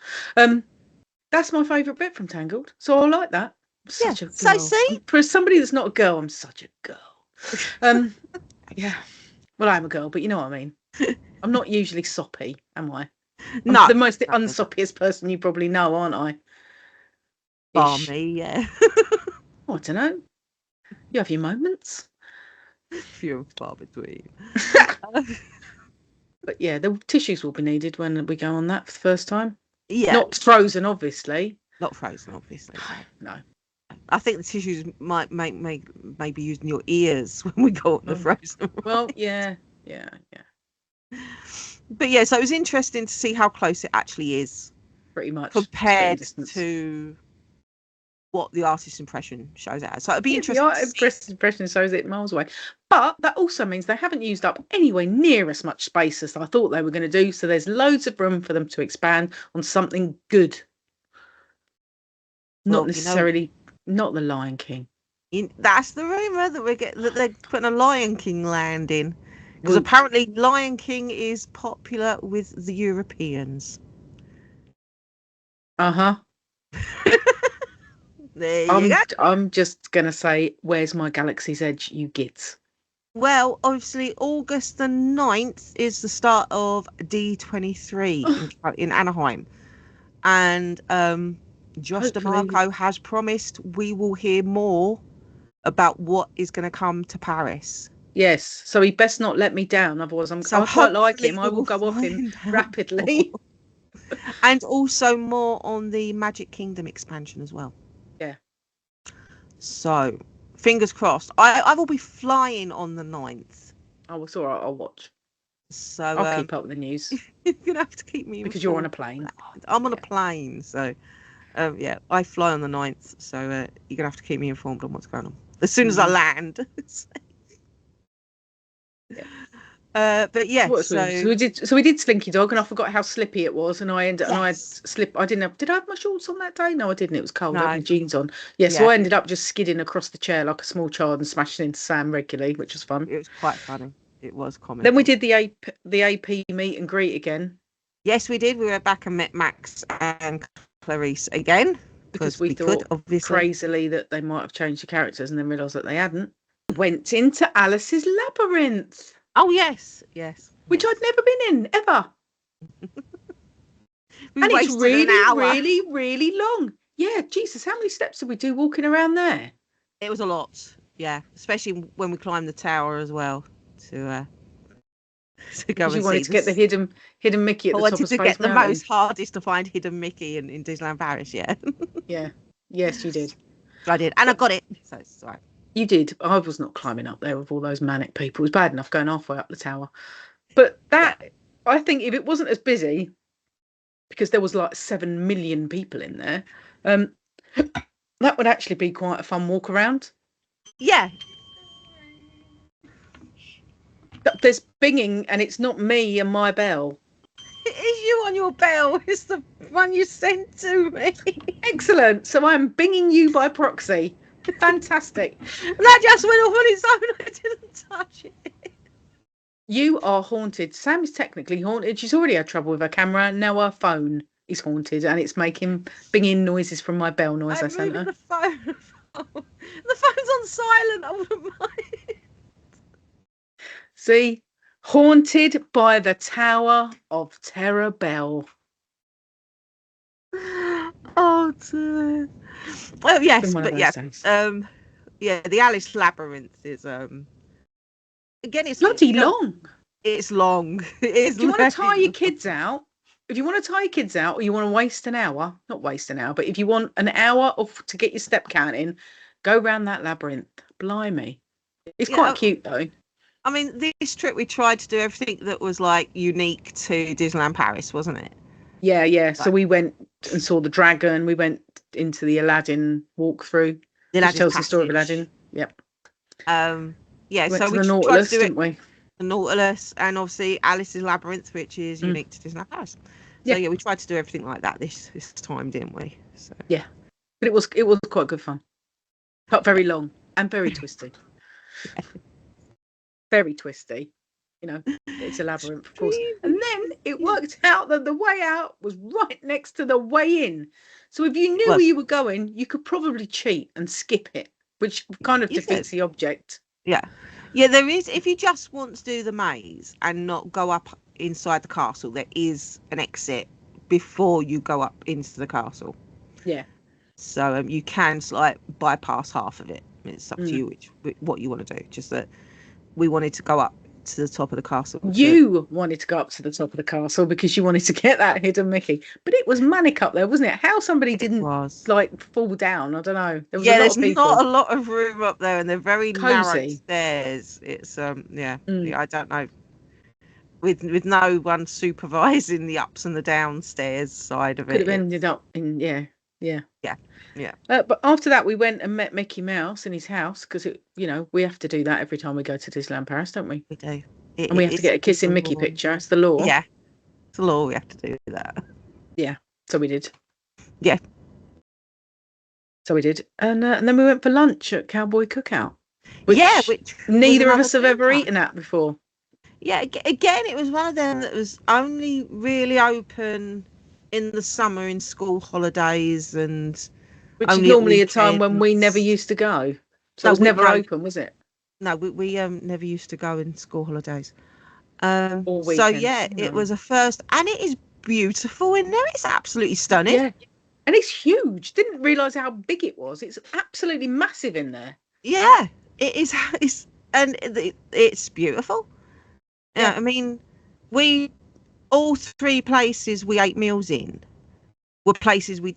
That's my favourite bit from Tangled, so I like that. Such a girl. So see, for somebody that's not a girl, I'm such a girl. Yeah. Well, I'm a girl, but you know what I mean. I'm not usually soppy, am I? I'm the most unsoppiest person you probably know, aren't I? Bar me, yeah. I don't know. You have your moments. Few and far between. But yeah, the tissues will be needed when we go on that for the first time. Yeah. Not frozen, obviously. Not frozen, obviously. No. I think the tissues might be used in your ears when we go on the frozen. Well, yeah. But yeah, so it was interesting to see how close it actually is. Pretty much. Compared to what the artist's impression shows it as. So it'd be interesting. The artist's impression shows it miles away. But that also means they haven't used up anywhere near as much space as I thought they were going to do. So there's loads of room for them to expand on something good. Not necessarily, not the Lion King. That's the rumour that they're putting a Lion King land in. Because apparently Lion King is popular with the Europeans. Uh-huh. There you go. I'm just going to say, where's my Galaxy's Edge, you gits? Well, obviously, August the 9th is the start of D23 in Anaheim. And Josh DeMarco has promised we will hear more about what is going to come to Paris. Yes, so he best not let me down. Otherwise, So I quite like hopefully him. I we will go off him find out rapidly. more. And also more on the Magic Kingdom expansion as well. Yeah. So fingers crossed. I will be flying on the 9th. Oh, it's all right. I'll watch. So I'll keep up with the news you're gonna have to keep me because you're on a informed. plane. I'm on a plane, so yeah, I fly on the 9th. So you're gonna have to keep me informed on what's going on as soon as I land. Yeah. But yeah, so we did Slinky Dog, and I forgot how slippy it was, and I ended and I had slip. I didn't have. Did I have my shorts on that day? No, I didn't. It was cold. I had my jeans on. Yeah, so I ended up just skidding across the chair like a small child and smashing into Sam regularly, which was fun. It was quite funny. It was comical. Then we did the AP meet and greet again. Yes, we did. We went back and met Max and Clarice again because we thought obviously crazily that they might have changed the characters, and then realised that they hadn't. Went into Alice's Labyrinth. Oh yes, which I'd never been in ever. And it's really, really long. Yeah, Jesus, how many steps did we do walking around there? It was a lot. Yeah, especially when we climbed the tower as well to go and see. You wanted to get the hidden Mickey at the top of Space Mountain. I wanted to get the most hardest to find hidden Mickey in Disneyland Paris. Yeah. Yeah. Yes, you did. I did, and I got it. So it's all right. You did. I was not climbing up there with all those manic people. It was bad enough going halfway up the tower. But I think if it wasn't as busy, because there was like 7 million people in there, that would actually be quite a fun walk around. Yeah. There's binging, and it's not me and my bell. It is you on your bell. It's the one you sent to me. Excellent. So I'm binging you by proxy. Fantastic. That just went off on its own. I didn't touch it. You are haunted. Sam is technically haunted. She's already had trouble with her camera. Now her phone is haunted, and it's making binging noises from my bell noise I sent her. The phone. The phone's on silent. I wouldn't mind. See? Haunted by the Tower of Terror Bell. Oh dear. Well, yes, but yeah, the Alice Labyrinth is again, it's bloody long. It's long. It is. Do you want to tie your kids out? If you want to tie your kids out, or you want to waste an hour, not waste an hour, but if you want an hour to get your step count in, go round that labyrinth. Blimey, it's quite cute though. I mean, this trip we tried to do everything that was like unique to Disneyland Paris, wasn't it? Yeah, yeah. So we went and saw the dragon. We went into the Aladdin walkthrough. Which tells the story of Aladdin. Yep. Yeah. We so we the Nautilus, tried to do didn't we? The Nautilus, and obviously Alice's Labyrinth, which is unique to Disneyland Paris. So yeah, we tried to do everything like that this time, didn't we? So yeah, but it was quite good fun. But very long and very twisty. Very twisty. You know, it's a labyrinth, of course. And then it worked out that the way out was right next to the way in. So if you knew where you were going, you could probably cheat and skip it, which kind of defeats the object. Yeah. Yeah, there is. If you just want to do the maze and not go up inside the castle, there is an exit before you go up into the castle. Yeah. So you can like bypass half of it. It's up to you what you want to do. Just that we wanted to go up to the top of the castle. You wanted to go up to the top of the castle because you wanted to get that hidden Mickey, but it was manic up there, wasn't it? How somebody didn't like fall down, I don't know. There was there's not a lot of room up there, and they're very cozy. Narrow stairs. It's yeah, I don't know, with no one supervising the ups and the downstairs side of it. Could have ended up in yeah. But after that, we went and met Mickey Mouse in his house because we have to do that every time we go to Disneyland Paris, don't we? We do. And we have to get a kissing Mickey picture. It's the law. Yeah, it's the law. We have to do that. Yeah, so we did. Yeah. So we did, and then we went for lunch at Cowboy Cookout. Which neither of us have ever eaten at before. Yeah, again, it was one of them that was only really open in the summer in school holidays, and which is normally a time when we never used to go. So it was never open, was it? No, we never used to go in school holidays. So yeah, it was a first, and it is beautiful in there. It's absolutely stunning. Yeah, and it's huge. Didn't realise how big it was. It's absolutely massive in there. Yeah, it is. and it's beautiful. Yeah, I mean, all three places we ate meals in were places we'd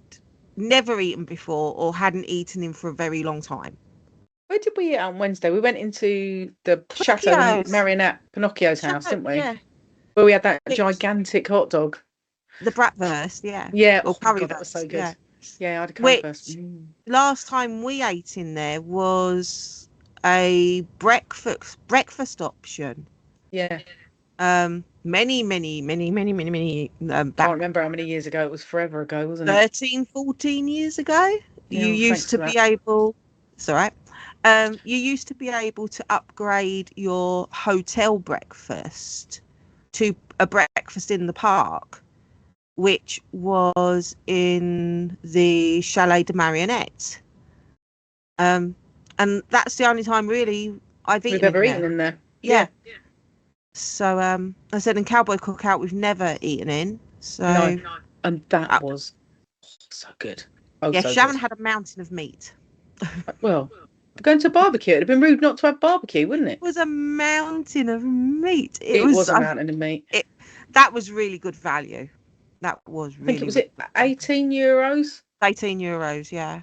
never eaten before or hadn't eaten in for a very long time. Where did we eat on Wednesday? We went into the Chateau Pinocchio's. Marionette Pinocchio's house, didn't we? Yeah. Where we had that gigantic hot dog. The bratwurst, yeah. Yeah. Or Oh, God, that was so good. Yeah, I had a currywurst. Last time we ate in there was a breakfast option. Yeah. Many can't remember how many years ago. It was forever ago, wasn't it? 13, 14 years ago. Yeah, you used to be able. It's all right. You used to be able to upgrade your hotel breakfast to a breakfast in the park, which was in the Chalet de Marionette. And that's the only time really we've ever eaten in there. Yeah. So I said in Cowboy Cookout we've never eaten in. So no. And that was so good. Oh, yeah, so Sharon good. had a mountain of meat. Well, going to barbecue, it'd have been rude not to have barbecue, wouldn't it? It was a mountain of meat. It was a mountain of meat. That was really good value. That was really. I think it was 18 euros. 18 euros, yeah.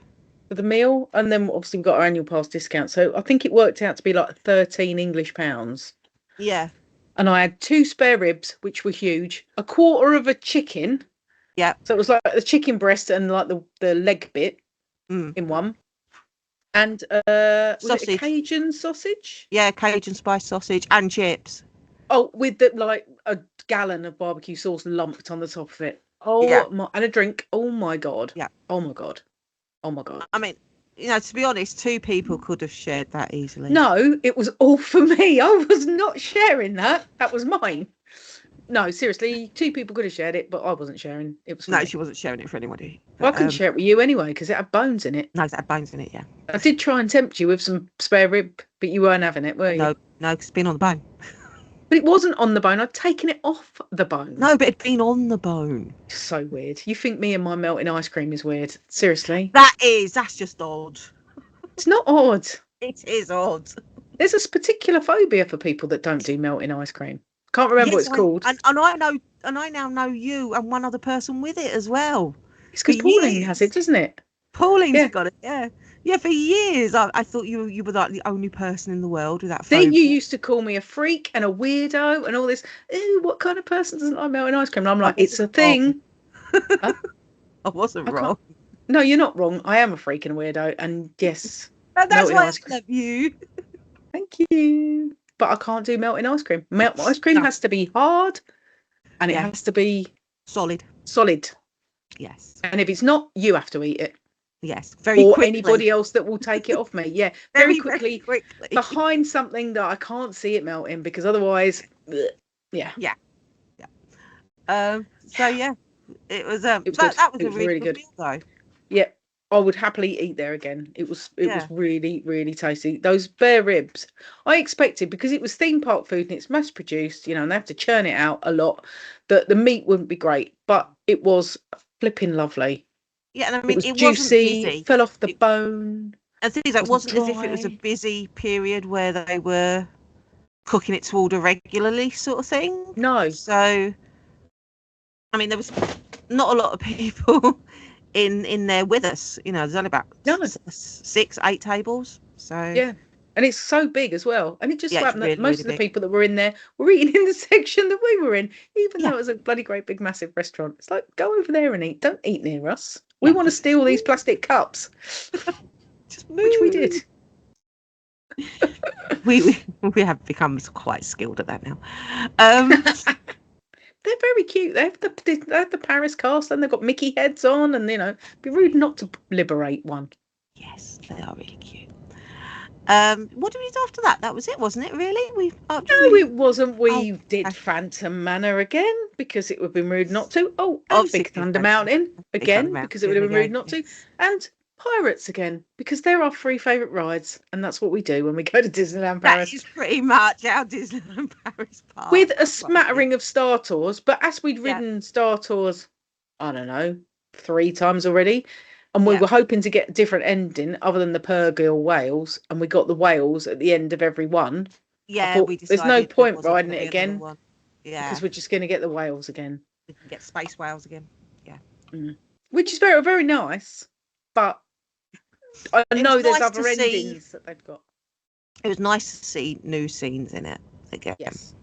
For the meal, and then obviously we got our annual pass discount, so I think it worked out to be like 13 English pounds. Yeah. And I had 2 spare ribs, which were huge, a quarter of a chicken. Yeah. So it was like the chicken breast and like the leg bit in one. And was it a Cajun sausage? Yeah, Cajun spice sausage and chips. Oh, with like a gallon of barbecue sauce lumped on the top of it. Oh yeah. And a drink. Oh my God. Yeah. Oh my God. Oh my God. I mean, to be honest, 2 people could have shared that easily. No, it was all for me. I was not sharing that. That was mine. No, seriously, 2 people could have shared it, but I wasn't sharing. It was for me. She wasn't sharing it for anybody. Well, I couldn't share it with you anyway because it had bones in it. No, it had bones in it, yeah. I did try and tempt you with some spare rib, but you weren't having it, were you? No, because it's been on the bone. But it wasn't on the bone. I'd taken it off the bone. No, but it'd been on the bone. So weird. You think me and my melting ice cream is weird? Seriously? That's just odd. It's not odd. It is odd. There's a particular phobia for people that don't do melting ice cream. Can't remember what it's called. And I now know you and one other person with it as well. It's because Pauline has it, doesn't it? Pauline's got it, yeah. Yeah, for years I thought you were like the only person in the world with that phobia. Then you used to call me a freak and a weirdo and all this. Ooh, what kind of person doesn't like melting ice cream? And I'm like, it's a thing. Huh? I wasn't wrong. No, you're not wrong. I am a freak and a weirdo, and yes. And that's why I love you. Thank you. But I can't do melting ice cream. Ice cream has to be hard and it has to be solid. Yes. And if it's not, you have to eat it. Yes. Very quickly. Or anybody else that will take it off me. Yeah. Very quickly. Behind something that I can't see it melting because otherwise, yeah. Yeah. So yeah, it was that was a really good meal though. Yeah. I would happily eat there again. It was really, really tasty. Those spare ribs, I expected, because it was theme park food and it's mass produced, and they have to churn it out a lot, that the meat wouldn't be great, but it was flipping lovely. Yeah, and I mean, it was juicy, wasn't busy. Fell off the bone. And the thing is, it wasn't as if it was a busy period where they were cooking it to order regularly, sort of thing. No. So, I mean, there was not a lot of people in there with us. There's only about 6, 8 tables. So yeah, and it's so big as well. And it just happened that most of the big. people that were in there were eating in the section that we were in, even though it was a bloody great big massive restaurant. It's like, go over there and eat. Don't eat near us. We want to steal these plastic cups. Which we did. we have become quite skilled at that now. They're very cute. They have the Paris cast and they've got Mickey heads on, and it'd be rude not to liberate one. Yes, they are really cute. What did we do after that? That was it, wasn't it? Really? No, it wasn't. We did Phantom Manor again because it would have been rude not to. Oh, and Big Thunder Mountain again because it would have been rude not to, and Pirates again because they're our 3 favourite rides, and that's what we do when we go to Disneyland Paris. That is pretty much our Disneyland Paris park. With a smattering of Star Tours, but as we'd ridden Star Tours, I don't know, 3 times already, And we were hoping to get a different ending other than the Purrgil whales, and we got the whales at the end of every one. Yeah, thought, we decided there's no point wasn't riding gonna it be another again. one. Yeah, because we're just going to get the whales again. we can get space whales again. Yeah, which is very, very nice, but I know there's other endings that they've got. It was nice to see new scenes in it again. Yes.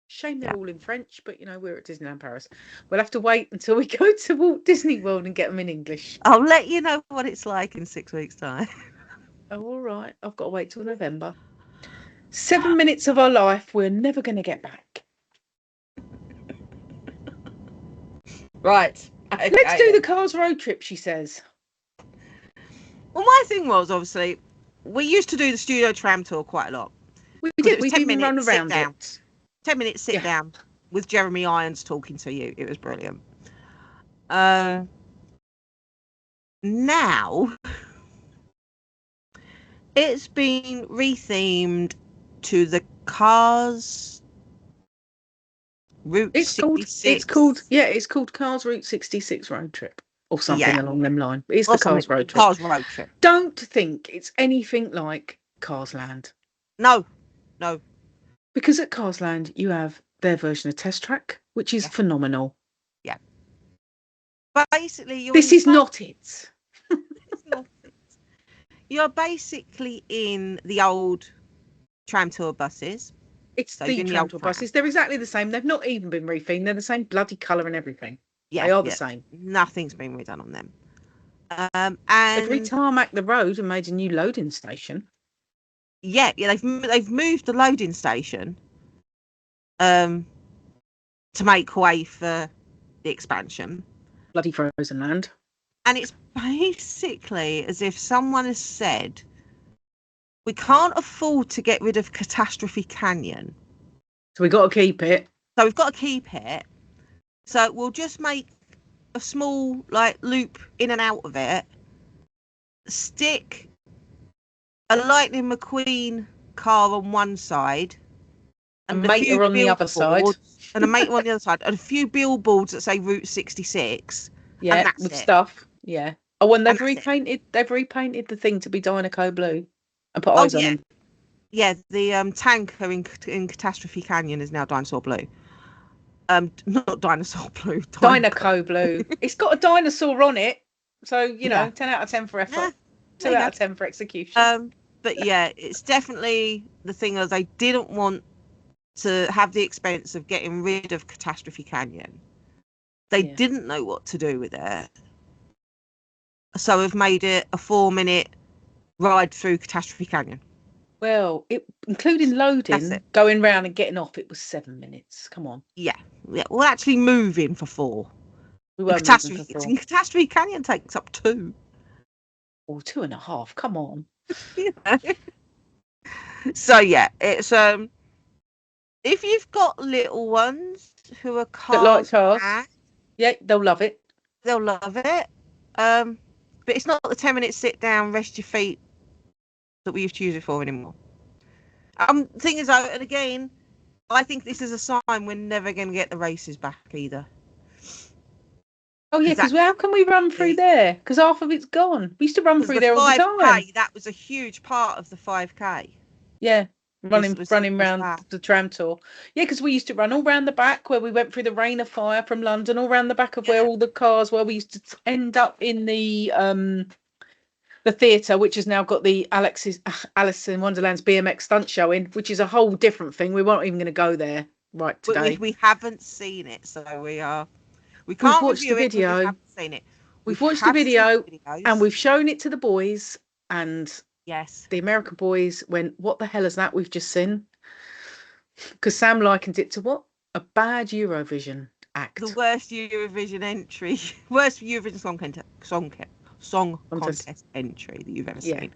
Shame they're all in French, but we're at Disneyland Paris. We'll have to wait until we go to Walt Disney World and get them in English. I'll let you know what it's like in 6 weeks' time. Oh, all right. I've got to wait till November. 7 minutes of our life we're never going to get back. Right. Okay. Let's do the Cars road trip, she says. Well, my thing was, obviously, we used to do the studio tram tour quite a lot. We did. We've even run around it. 10 minutes sit down with Jeremy Irons talking to you. It was brilliant. Now it's been rethemed to the Cars Route 66. It's called Cars Route 66 road trip or something along them lines. It's the Cars road trip. Cars road trip. Don't think it's anything like Cars Land. No. Because at Cars Land you have their version of Test Track, which is phenomenal. Yeah. But basically, this is not it. You're basically in the old tram tour buses. It's the tram tour buses. They're exactly the same. They've not even been rethemed. They're the same bloody colour and everything. Yeah, they are the same. Nothing's been redone on them. And they've retarmacked the road and made a new loading station. Yeah, they've moved the loading station to make way for the expansion. Bloody Frozen Land. And it's basically as if someone has said, we can't afford to get rid of Catastrophe Canyon. So we've got to keep it. So we'll just make a small loop in and out of it. Stick a Lightning McQueen car on one side. And Mater on the other side. And a Mater on the other side. And a few billboards that say Route 66. Yeah, with stuff. Yeah. Oh, and they've repainted the thing to be Dinoco blue and put eyes on them. Yeah, the tanker in Catastrophe Canyon is now dinosaur blue. Not dinosaur blue. Dinoco blue. It's got a dinosaur on it, so 10 out of 10 for effort. 2 out of 10 for execution. But yeah, it's definitely the thing that they didn't want to have the expense of getting rid of Catastrophe Canyon. They didn't know what to do with it. So we've made it a 4-minute ride through Catastrophe Canyon. Well, including loading, going round and getting off, it was 7 minutes. Come on. Yeah. We're actually moving for 4. We were Catastrophe Canyon takes up 2. Or 2.5. Come on. So yeah, it's if you've got little ones who are cars, they'll love it. They'll love it. But it's not the 10-minute sit down, rest your feet that we used to use it for anymore. Thing is, and again, I think this is a sign we're never going to get the races back either. Oh yeah, because how can we run through there? Because half of it's gone. We used to run through there all the time. That was a huge part of the 5K. Yeah, running around the tram tour. Yeah, because we used to run all round the back where we went through the Rain of Fire from London, all round the back of where all the cars were. We used to end up in the theatre, which has now got the Alice in Wonderland's BMX stunt showing, which is a whole different thing. We weren't even going to go there right today. We haven't seen it, so we can't We've watched the video. We haven't seen it. We've watched the video and we've shown it to the boys, and the American boys went, "What the hell is that we've just seen?" Because Sam likened it to what? A bad Eurovision act. The worst Eurovision entry, worst Eurovision song contest entry that you've ever seen.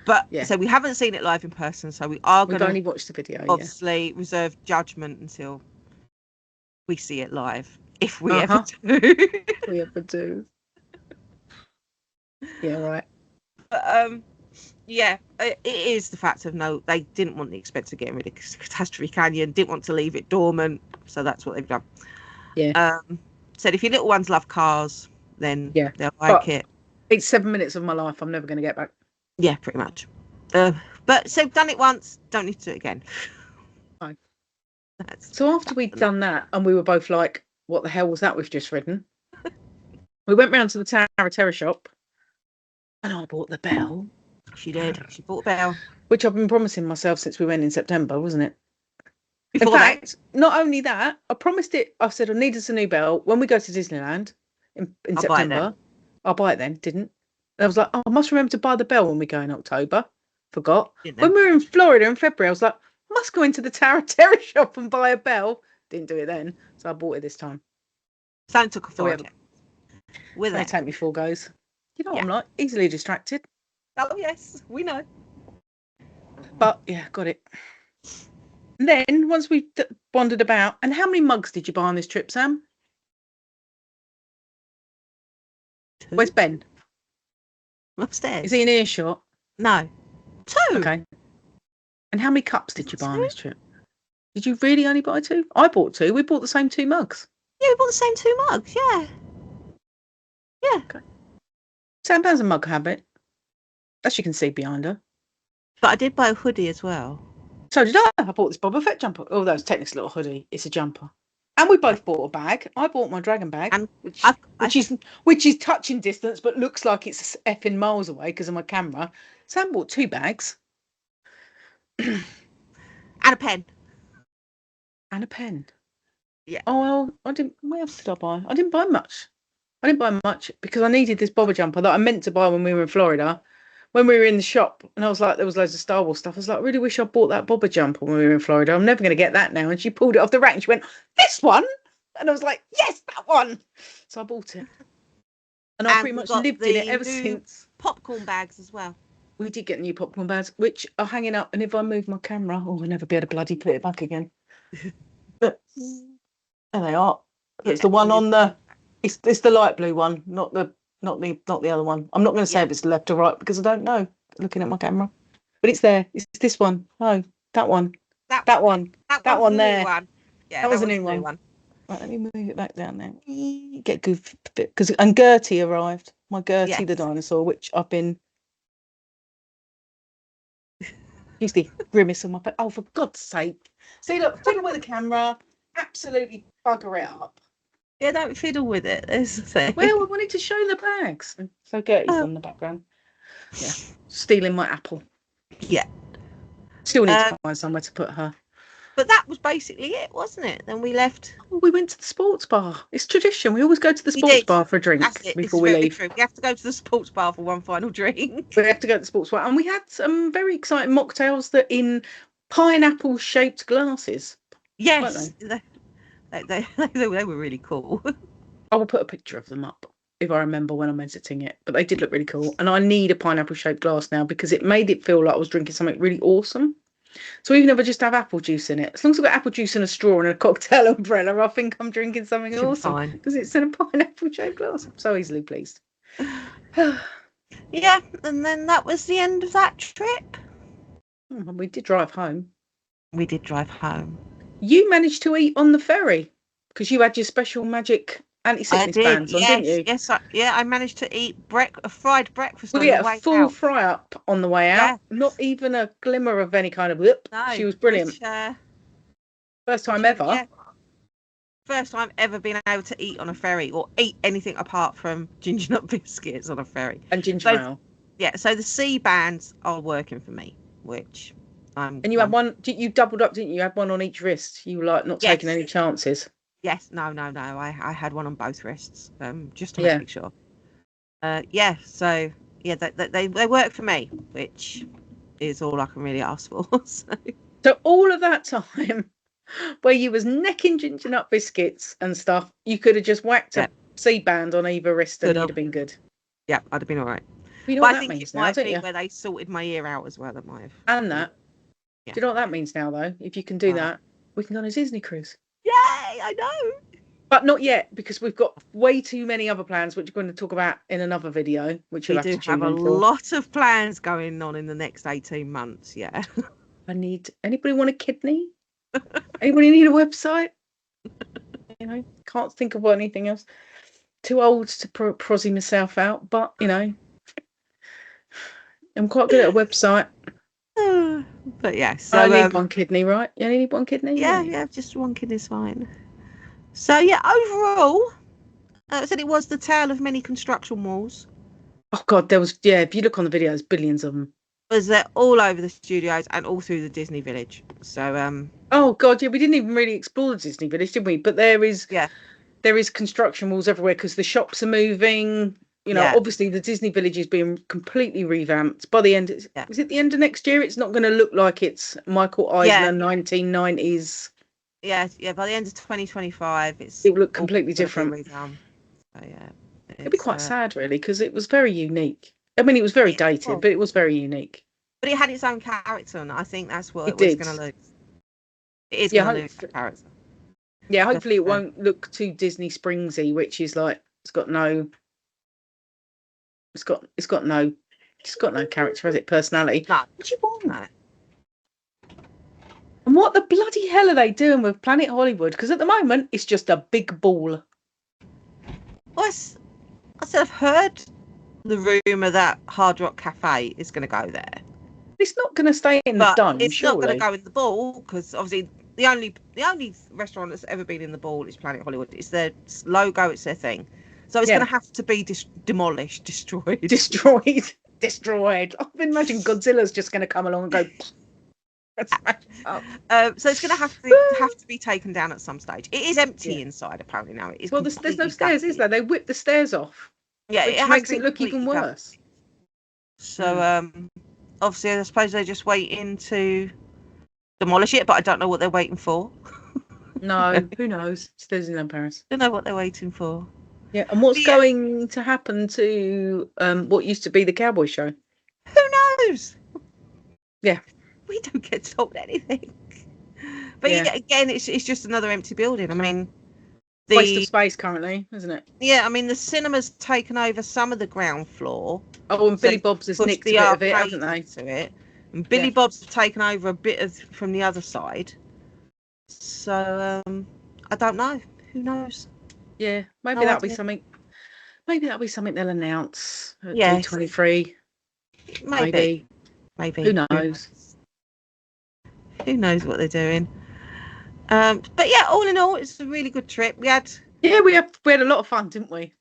But so we haven't seen it live in person, so we've only watched the video. Obviously, reserve judgment until we see it live, if we ever do. If we ever do. Yeah, right. But it is the fact of no, they didn't want the expense of getting rid of Catastrophe Canyon, didn't want to leave it dormant, so that's what they've done. Yeah. Said if your little ones love cars, then they'll like it. It's 7 minutes of my life I'm never going to get back. Yeah, pretty much. But so done it once, don't need to do it again. No. So after we'd done that, and we were both like, what the hell was that we've just ridden? We went round to the Tower of Terror shop, and I bought the bell. She did. She bought a bell. Which I've been promising myself since we went in September, wasn't it? Before in fact, not only that, I promised it. I said I need us a new bell when we go to Disneyland in September. I'll buy it then. Didn't. And I was like, oh, I must remember to buy the bell when we go in October. Forgot. When we were in Florida in February, I was like, I must go into the Tower of Terror shop and buy a bell. Didn't do it then, so I bought it this time. So it took a forward. With it, take me 4 goes. You know what I'm like? Easily distracted. Oh yes, we know. But yeah, got it. And then once we wandered about, and how many mugs did you buy on this trip, Sam? 2. Where's Ben? Upstairs. Is he in earshot? No. 2. Okay. And how many cups did you buy on this trip? Did you really only buy 2? I bought 2. We bought the same 2 mugs. Yeah, we bought the same 2 mugs. Yeah. Yeah. Okay. Sam has a mug habit, as you can see behind her. But I did buy a hoodie as well. So did I. I bought this Boba Fett jumper. Oh, that was technically a little hoodie. It's a jumper. And we both bought a bag. I bought my dragon bag, and which is touching distance, but looks like it's effing miles away because of my camera. Sam bought 2 bags. And a pen. And a pen. Yeah. Oh, well, I didn't. What else did I buy? I didn't buy much. I didn't buy much because I needed this Boba jumper that I meant to buy when we were in Florida. When we were in the shop, and I was like, there was loads of Star Wars stuff. I was like, I really wish I bought that Boba jumper when we were in Florida. I'm never going to get that now. And she pulled it off the rack and she went, this one? And I was like, yes, that one. So I bought it. And I pretty much lived in it ever since. Popcorn bags as well. We did get new popcorn bags, which are hanging up. And if I move my camera, I'll never be able to bloody put it back again. But there they are. It's the one on the. It's the light blue one, not the other one. I'm not going to say if it's left or right because I don't know. Looking at my camera, but it's there. It's this one. No, that one. That one. That one there. Yeah, that was a new one. Right, let me move it back down there. Get good because and Gertie arrived. My Gertie the dinosaur, which I've been. Use the grimace on my face. Oh, for God's sake! See, look, fiddle with the camera. Absolutely bugger it up. Yeah, don't fiddle with it. That's the thing. Well, I wanted to show the bags. So Gertie's on the background. Yeah. Stealing my apple. Yeah. Still need to find somewhere to put her. But that was basically it, wasn't it? Then we left. Oh, we went to the sports bar. It's tradition. We always go to the sports bar for a drink before we leave. True. We have to go to the sports bar for one final drink. We have to go to the sports bar. And we had some very exciting mocktails that in pineapple-shaped glasses. Yes. They were really cool. I will put a picture of them up if I remember when I'm editing it. But they did look really cool. And I need a pineapple-shaped glass now because it made it feel like I was drinking something really awesome. So even if I just have apple juice in it, as long as I've got apple juice and a straw and a cocktail umbrella, I think I'm drinking something awesome. Because it's in a pineapple-shaped glass. I'm so easily pleased. Yeah, and then that was the end of that trip. We did drive home. We did drive home. You managed to eat on the ferry because you had your special magic anti-sickness bands on, didn't you? Yes, I managed to eat a fried breakfast on the way out. A full fry up on the way out. Yeah. Not even a glimmer of any kind of lip. No, she was brilliant. First time ever. Yeah. First time ever being able to eat on a ferry or eat anything apart from ginger nut biscuits on a ferry. And ginger ale. Yeah, so the sea bands are working for me, which... and you had one, you doubled up, didn't you? You had one on each wrist. You were like not taking any chances. Yes, no. I had one on both wrists, just to make sure. So they work for me, which is all I can really ask for. So all of that time where you was necking ginger nut biscuits and stuff, you could have just whacked a sea band on either wrist and you'd have been good. Yeah, I'd have been all right. You know what that means now, don't you? Where they sorted my ear out as well, that might have. And that. Yeah. Do you know what that means now, though? If you can do that, we can go on a Disney cruise. Yay! I know. But not yet, because we've got way too many other plans, which we're going to talk about in another video. Which we do have a lot of plans going on in the next 18 months. Yeah. Anybody want a kidney? Anybody need a website? Can't think of anything else. too old to prosy myself out, but you know, I'm quite good at a website. But yeah, so I need one kidney, right? You only need one kidney. Yeah, just one kidney's fine. So yeah, overall, I said it was the tale of many construction walls. Oh God, there was if you look on the videos, billions of them. Was there all over the studios and all through the Disney Village. So oh God, yeah, we didn't even really explore the Disney Village, did we? But there is construction walls everywhere because the shops are moving. You know, obviously the Disney Village is being completely revamped. By the end, is it the end of next year? It's not going to look like it's Michael Eisner 1990s. Yeah. By the end of 2025, it will look completely different. So yeah, it'd be quite sad, really, because it was very unique. I mean, it was very dated, but it was very unique. But it had its own character, and I think that's what it was going to lose. It is going to lose that character. Yeah, hopefully it won't look too Disney Springsy, which is like it's got no character, has it? Personality. No. What do you want? No. And what the bloody hell are they doing with Planet Hollywood? Because at the moment it's just a big ball. Well, I've heard the rumour that Hard Rock Cafe is going to go there. It's not going to stay in the dome, it's surely. not going to go in the ball because obviously the only restaurant that's ever been in the ball is Planet Hollywood. It's their logo, it's their thing. So it's going to have to be demolished, destroyed. Destroyed. I can imagine Godzilla's just going to come along and go. So it's going to have to be taken down at some stage. It is empty inside apparently now. It is. Well, there's no stairs, is there? They whipped the stairs off. Yeah, which makes it look even worse. So obviously, I suppose they're just waiting to demolish it, but I don't know what they're waiting for. No, who knows? It's Disneyland Paris. Don't know what they're waiting for. Yeah, and what's going to happen to what used to be the Cowboy show? Who knows? Yeah. We don't get told anything. But again, it's just another empty building. I mean, waste of space currently, isn't it? Yeah, I mean, the cinema's taken over some of the ground floor. Oh, and Billy Bob's has nicked a bit of it, haven't they? To it. And Billy Bob's have taken over a bit from the other side. So I don't know. Who knows? Yeah, maybe that'll be something. Maybe that'll be something they'll announce at D23. Maybe. Who knows? Who knows what they're doing? But yeah, all in all, it's a really good trip. We had a lot of fun, didn't we?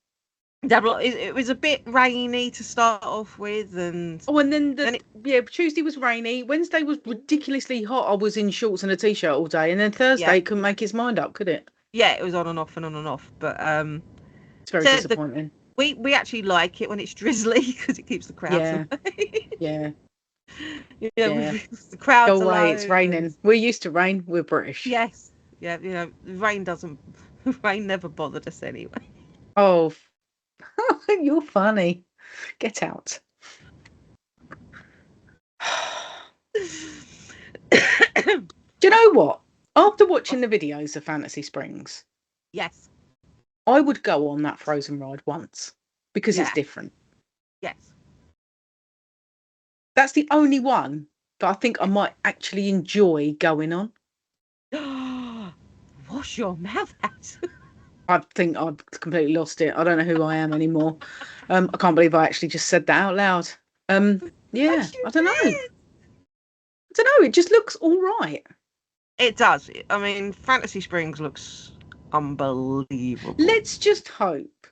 It was a bit rainy to start off with, and then Tuesday was rainy. Wednesday was ridiculously hot. I was in shorts and a t-shirt all day, and then Thursday couldn't make his mind up, could it? Yeah, it was on and off and on and off. But it's very disappointing. We actually like it when it's drizzly because it keeps the crowds away. Yeah. The crowds go away. It's raining. We're used to rain. We're British. Yes. Yeah. Rain never bothered us anyway. Oh, you're funny. Get out. Do you know what? After watching the videos of Fantasy Springs, yes, I would go on that Frozen ride once because it's different. Yes. That's the only one that I think I might actually enjoy going on. Wash your mouth out. I think I've completely lost it. I don't know who I am anymore. I can't believe I actually just said that out loud. I don't know. It just looks all right. It does. I mean, Fantasy Springs looks unbelievable. Let's just hope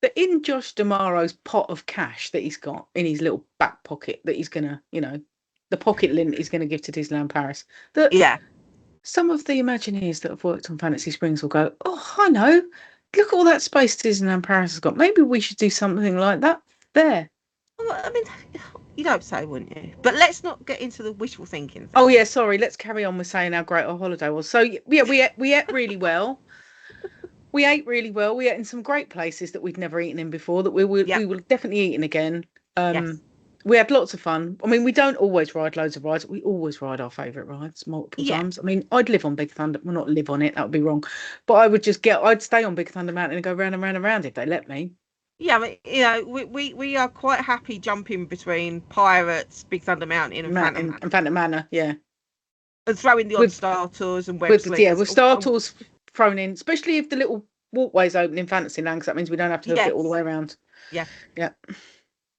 that in Josh D'Amaro's pot of cash that he's got in his little back pocket that he's gonna, the pocket lint he's gonna give to Disneyland Paris, that some of the Imagineers that have worked on Fantasy Springs will go, oh, I know, look at all that space Disneyland Paris has got. Maybe we should do something like that there. Well, I mean, you don't say, wouldn't you? But let's not get into the wishful thinking thing. Oh yeah, sorry. Let's carry on with saying how great our holiday was. So yeah, we ate really well. We ate really well. We ate in some great places that we'd never eaten in before. That we will definitely eating again. We had lots of fun. I mean, we don't always ride loads of rides. We always ride our favourite rides multiple times. I mean, I'd live on Big Thunder. Well, not live on it. That would be wrong. But I'd stay on Big Thunder Mountain and go round and round and round if they let me. Yeah, I mean, we are quite happy jumping between Pirates, Big Thunder Mountain, and Phantom Manor, yeah. And throwing the odd Star Tours and Web Slippers. With Star Tours thrown in, especially if the little walkways open in Fantasyland, because that means we don't have to hook it all the way around. Yeah. Yeah.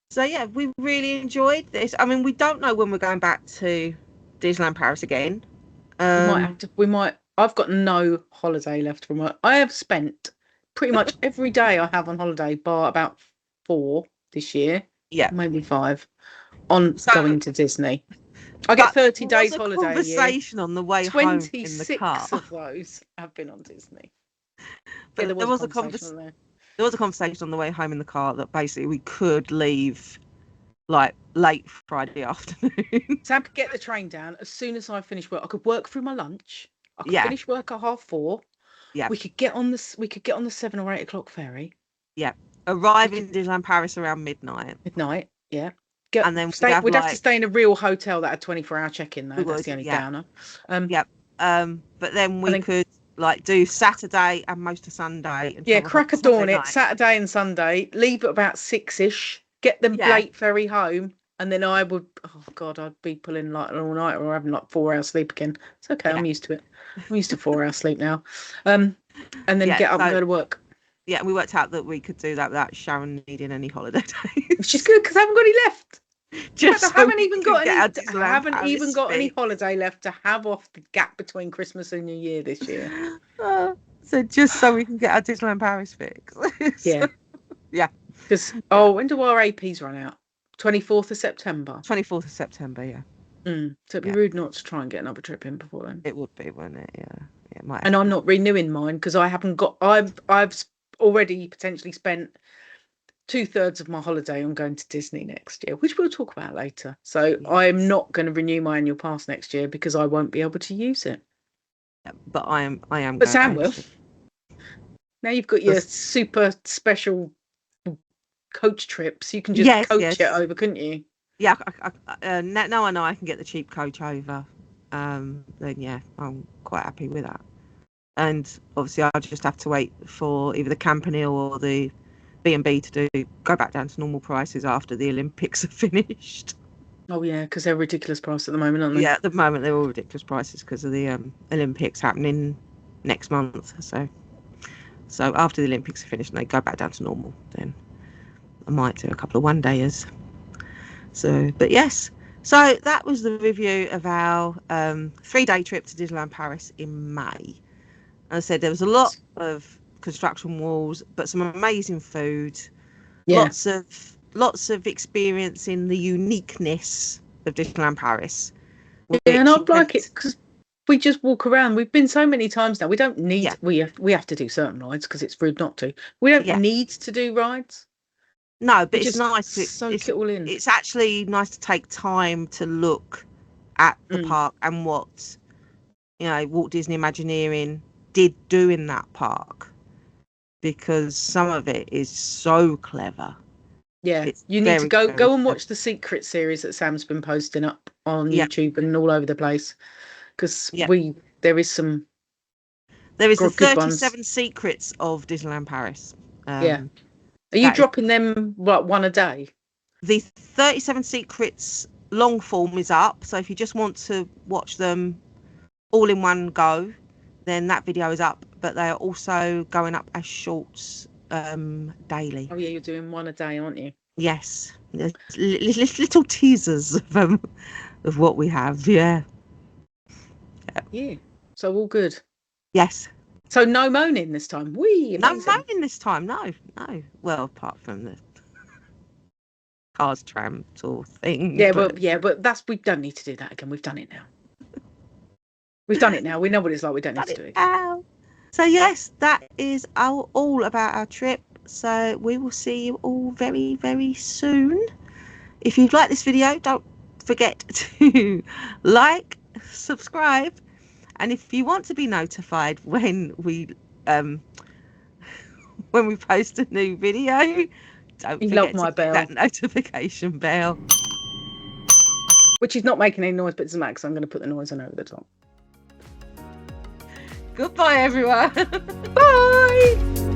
So yeah, we really enjoyed this. I mean, we don't know when we're going back to Disneyland Paris again. We might. I've got no holiday left from work. I have spent pretty much every day I have on holiday, bar about 4 this year. Yeah, maybe 5 on going to Disney. I get 30 days holiday a year. Conversation on the way home in the car. 26 of those have been on Disney. But there was a conversation on the way home in the car that basically we could leave like late Friday afternoon. Sam could get the train down as soon as I finish work. I could work through my lunch. I could finish work at 4:30. Yeah. We could get on the 7 or 8 o'clock ferry. Yeah. Arrive in Disneyland Paris around midnight. Yeah. And then we'd have to stay in a real hotel that had 24-hour check-in though. That's the only downer. But then we could like do Saturday and most of Sunday. Yeah, crack a dawn it Saturday and Sunday. Leave at about 6ish. Get them late ferry home, and then I would. Oh God, I'd be pulling like an all-nighter or having like 4 hours sleep again. It's okay. I'm used to it. I'm used to 4 hours sleep now. And then get up and go to work. Yeah, we worked out that we could do that without Sharon needing any holiday days. Which is good because I haven't got any left. I haven't even got any holiday left to have off the gap between Christmas and New Year this year. So just so we can get our Disneyland Paris fix. Yeah. Yeah. Because when do our APs run out? 24th of September. 24th of September, yeah. So it'd be rude not to try and get another trip in before then. It would be, wouldn't it? Yeah. It might. And I'm not renewing mine because I haven't got. I've already potentially spent 2/3 of my holiday on going to Disney next year, which we'll talk about later. So I'm not going to renew my annual pass next year because I won't be able to use it. Yeah, but I am. But Sam will. Now you've got your super special coach trips. You can just coach it over, couldn't you? Yeah. Now I know I can get the cheap coach over. Then yeah, I'm quite happy with that. And obviously, I'll just have to wait for either the Campanile or the B&B to go back down to normal prices after the Olympics are finished. Oh yeah, because they're ridiculous price at the moment, aren't they? Yeah, at the moment they're all ridiculous prices because of the Olympics happening next month. So after the Olympics are finished and they go back down to normal, then I might do a couple of one-dayers. So, but yes. So that was the review of our 3-day trip to Disneyland Paris in May. As I said, there was a lot of construction walls, but some amazing food. Yeah. Lots of experience in the uniqueness of Disneyland Paris. Yeah, and I'd like it because we just walk around. We've been so many times now. We don't need. Yeah. We have to do certain rides because it's rude not to. We don't need to do rides. No, but it's nice to soak it all in. It's actually nice to take time to look at the park and what Walt Disney Imagineering did do in that park, because some of it is so clever. Yeah, you need to go and watch the Secret series that Sam's been posting up on YouTube and all over the place, because there is 37 secrets of Disneyland Paris. Are you dropping them one a day? The 37 secrets long form is up, so if you just want to watch them all in one go, then that video is up. But they are also going up as shorts daily. Oh yeah, you're doing one a day, aren't you? Yes, little teasers of what we have. Yeah. So all good. Yes. So no moaning this time. No moaning this time. No. Well, apart from the cars, tram tour thing. Yeah, but we don't need to do that again. We've done it now. We know what it's like. We don't need to do it again. So yes, that is all about our trip. So we will see you all very, very soon. If you've liked this video, don't forget to like, subscribe. And if you want to be notified when we post a new video, don't forget to hit that notification bell. Which is not making any noise, but it doesn't matter because I'm going to put the noise on over the top. Goodbye, everyone. Bye.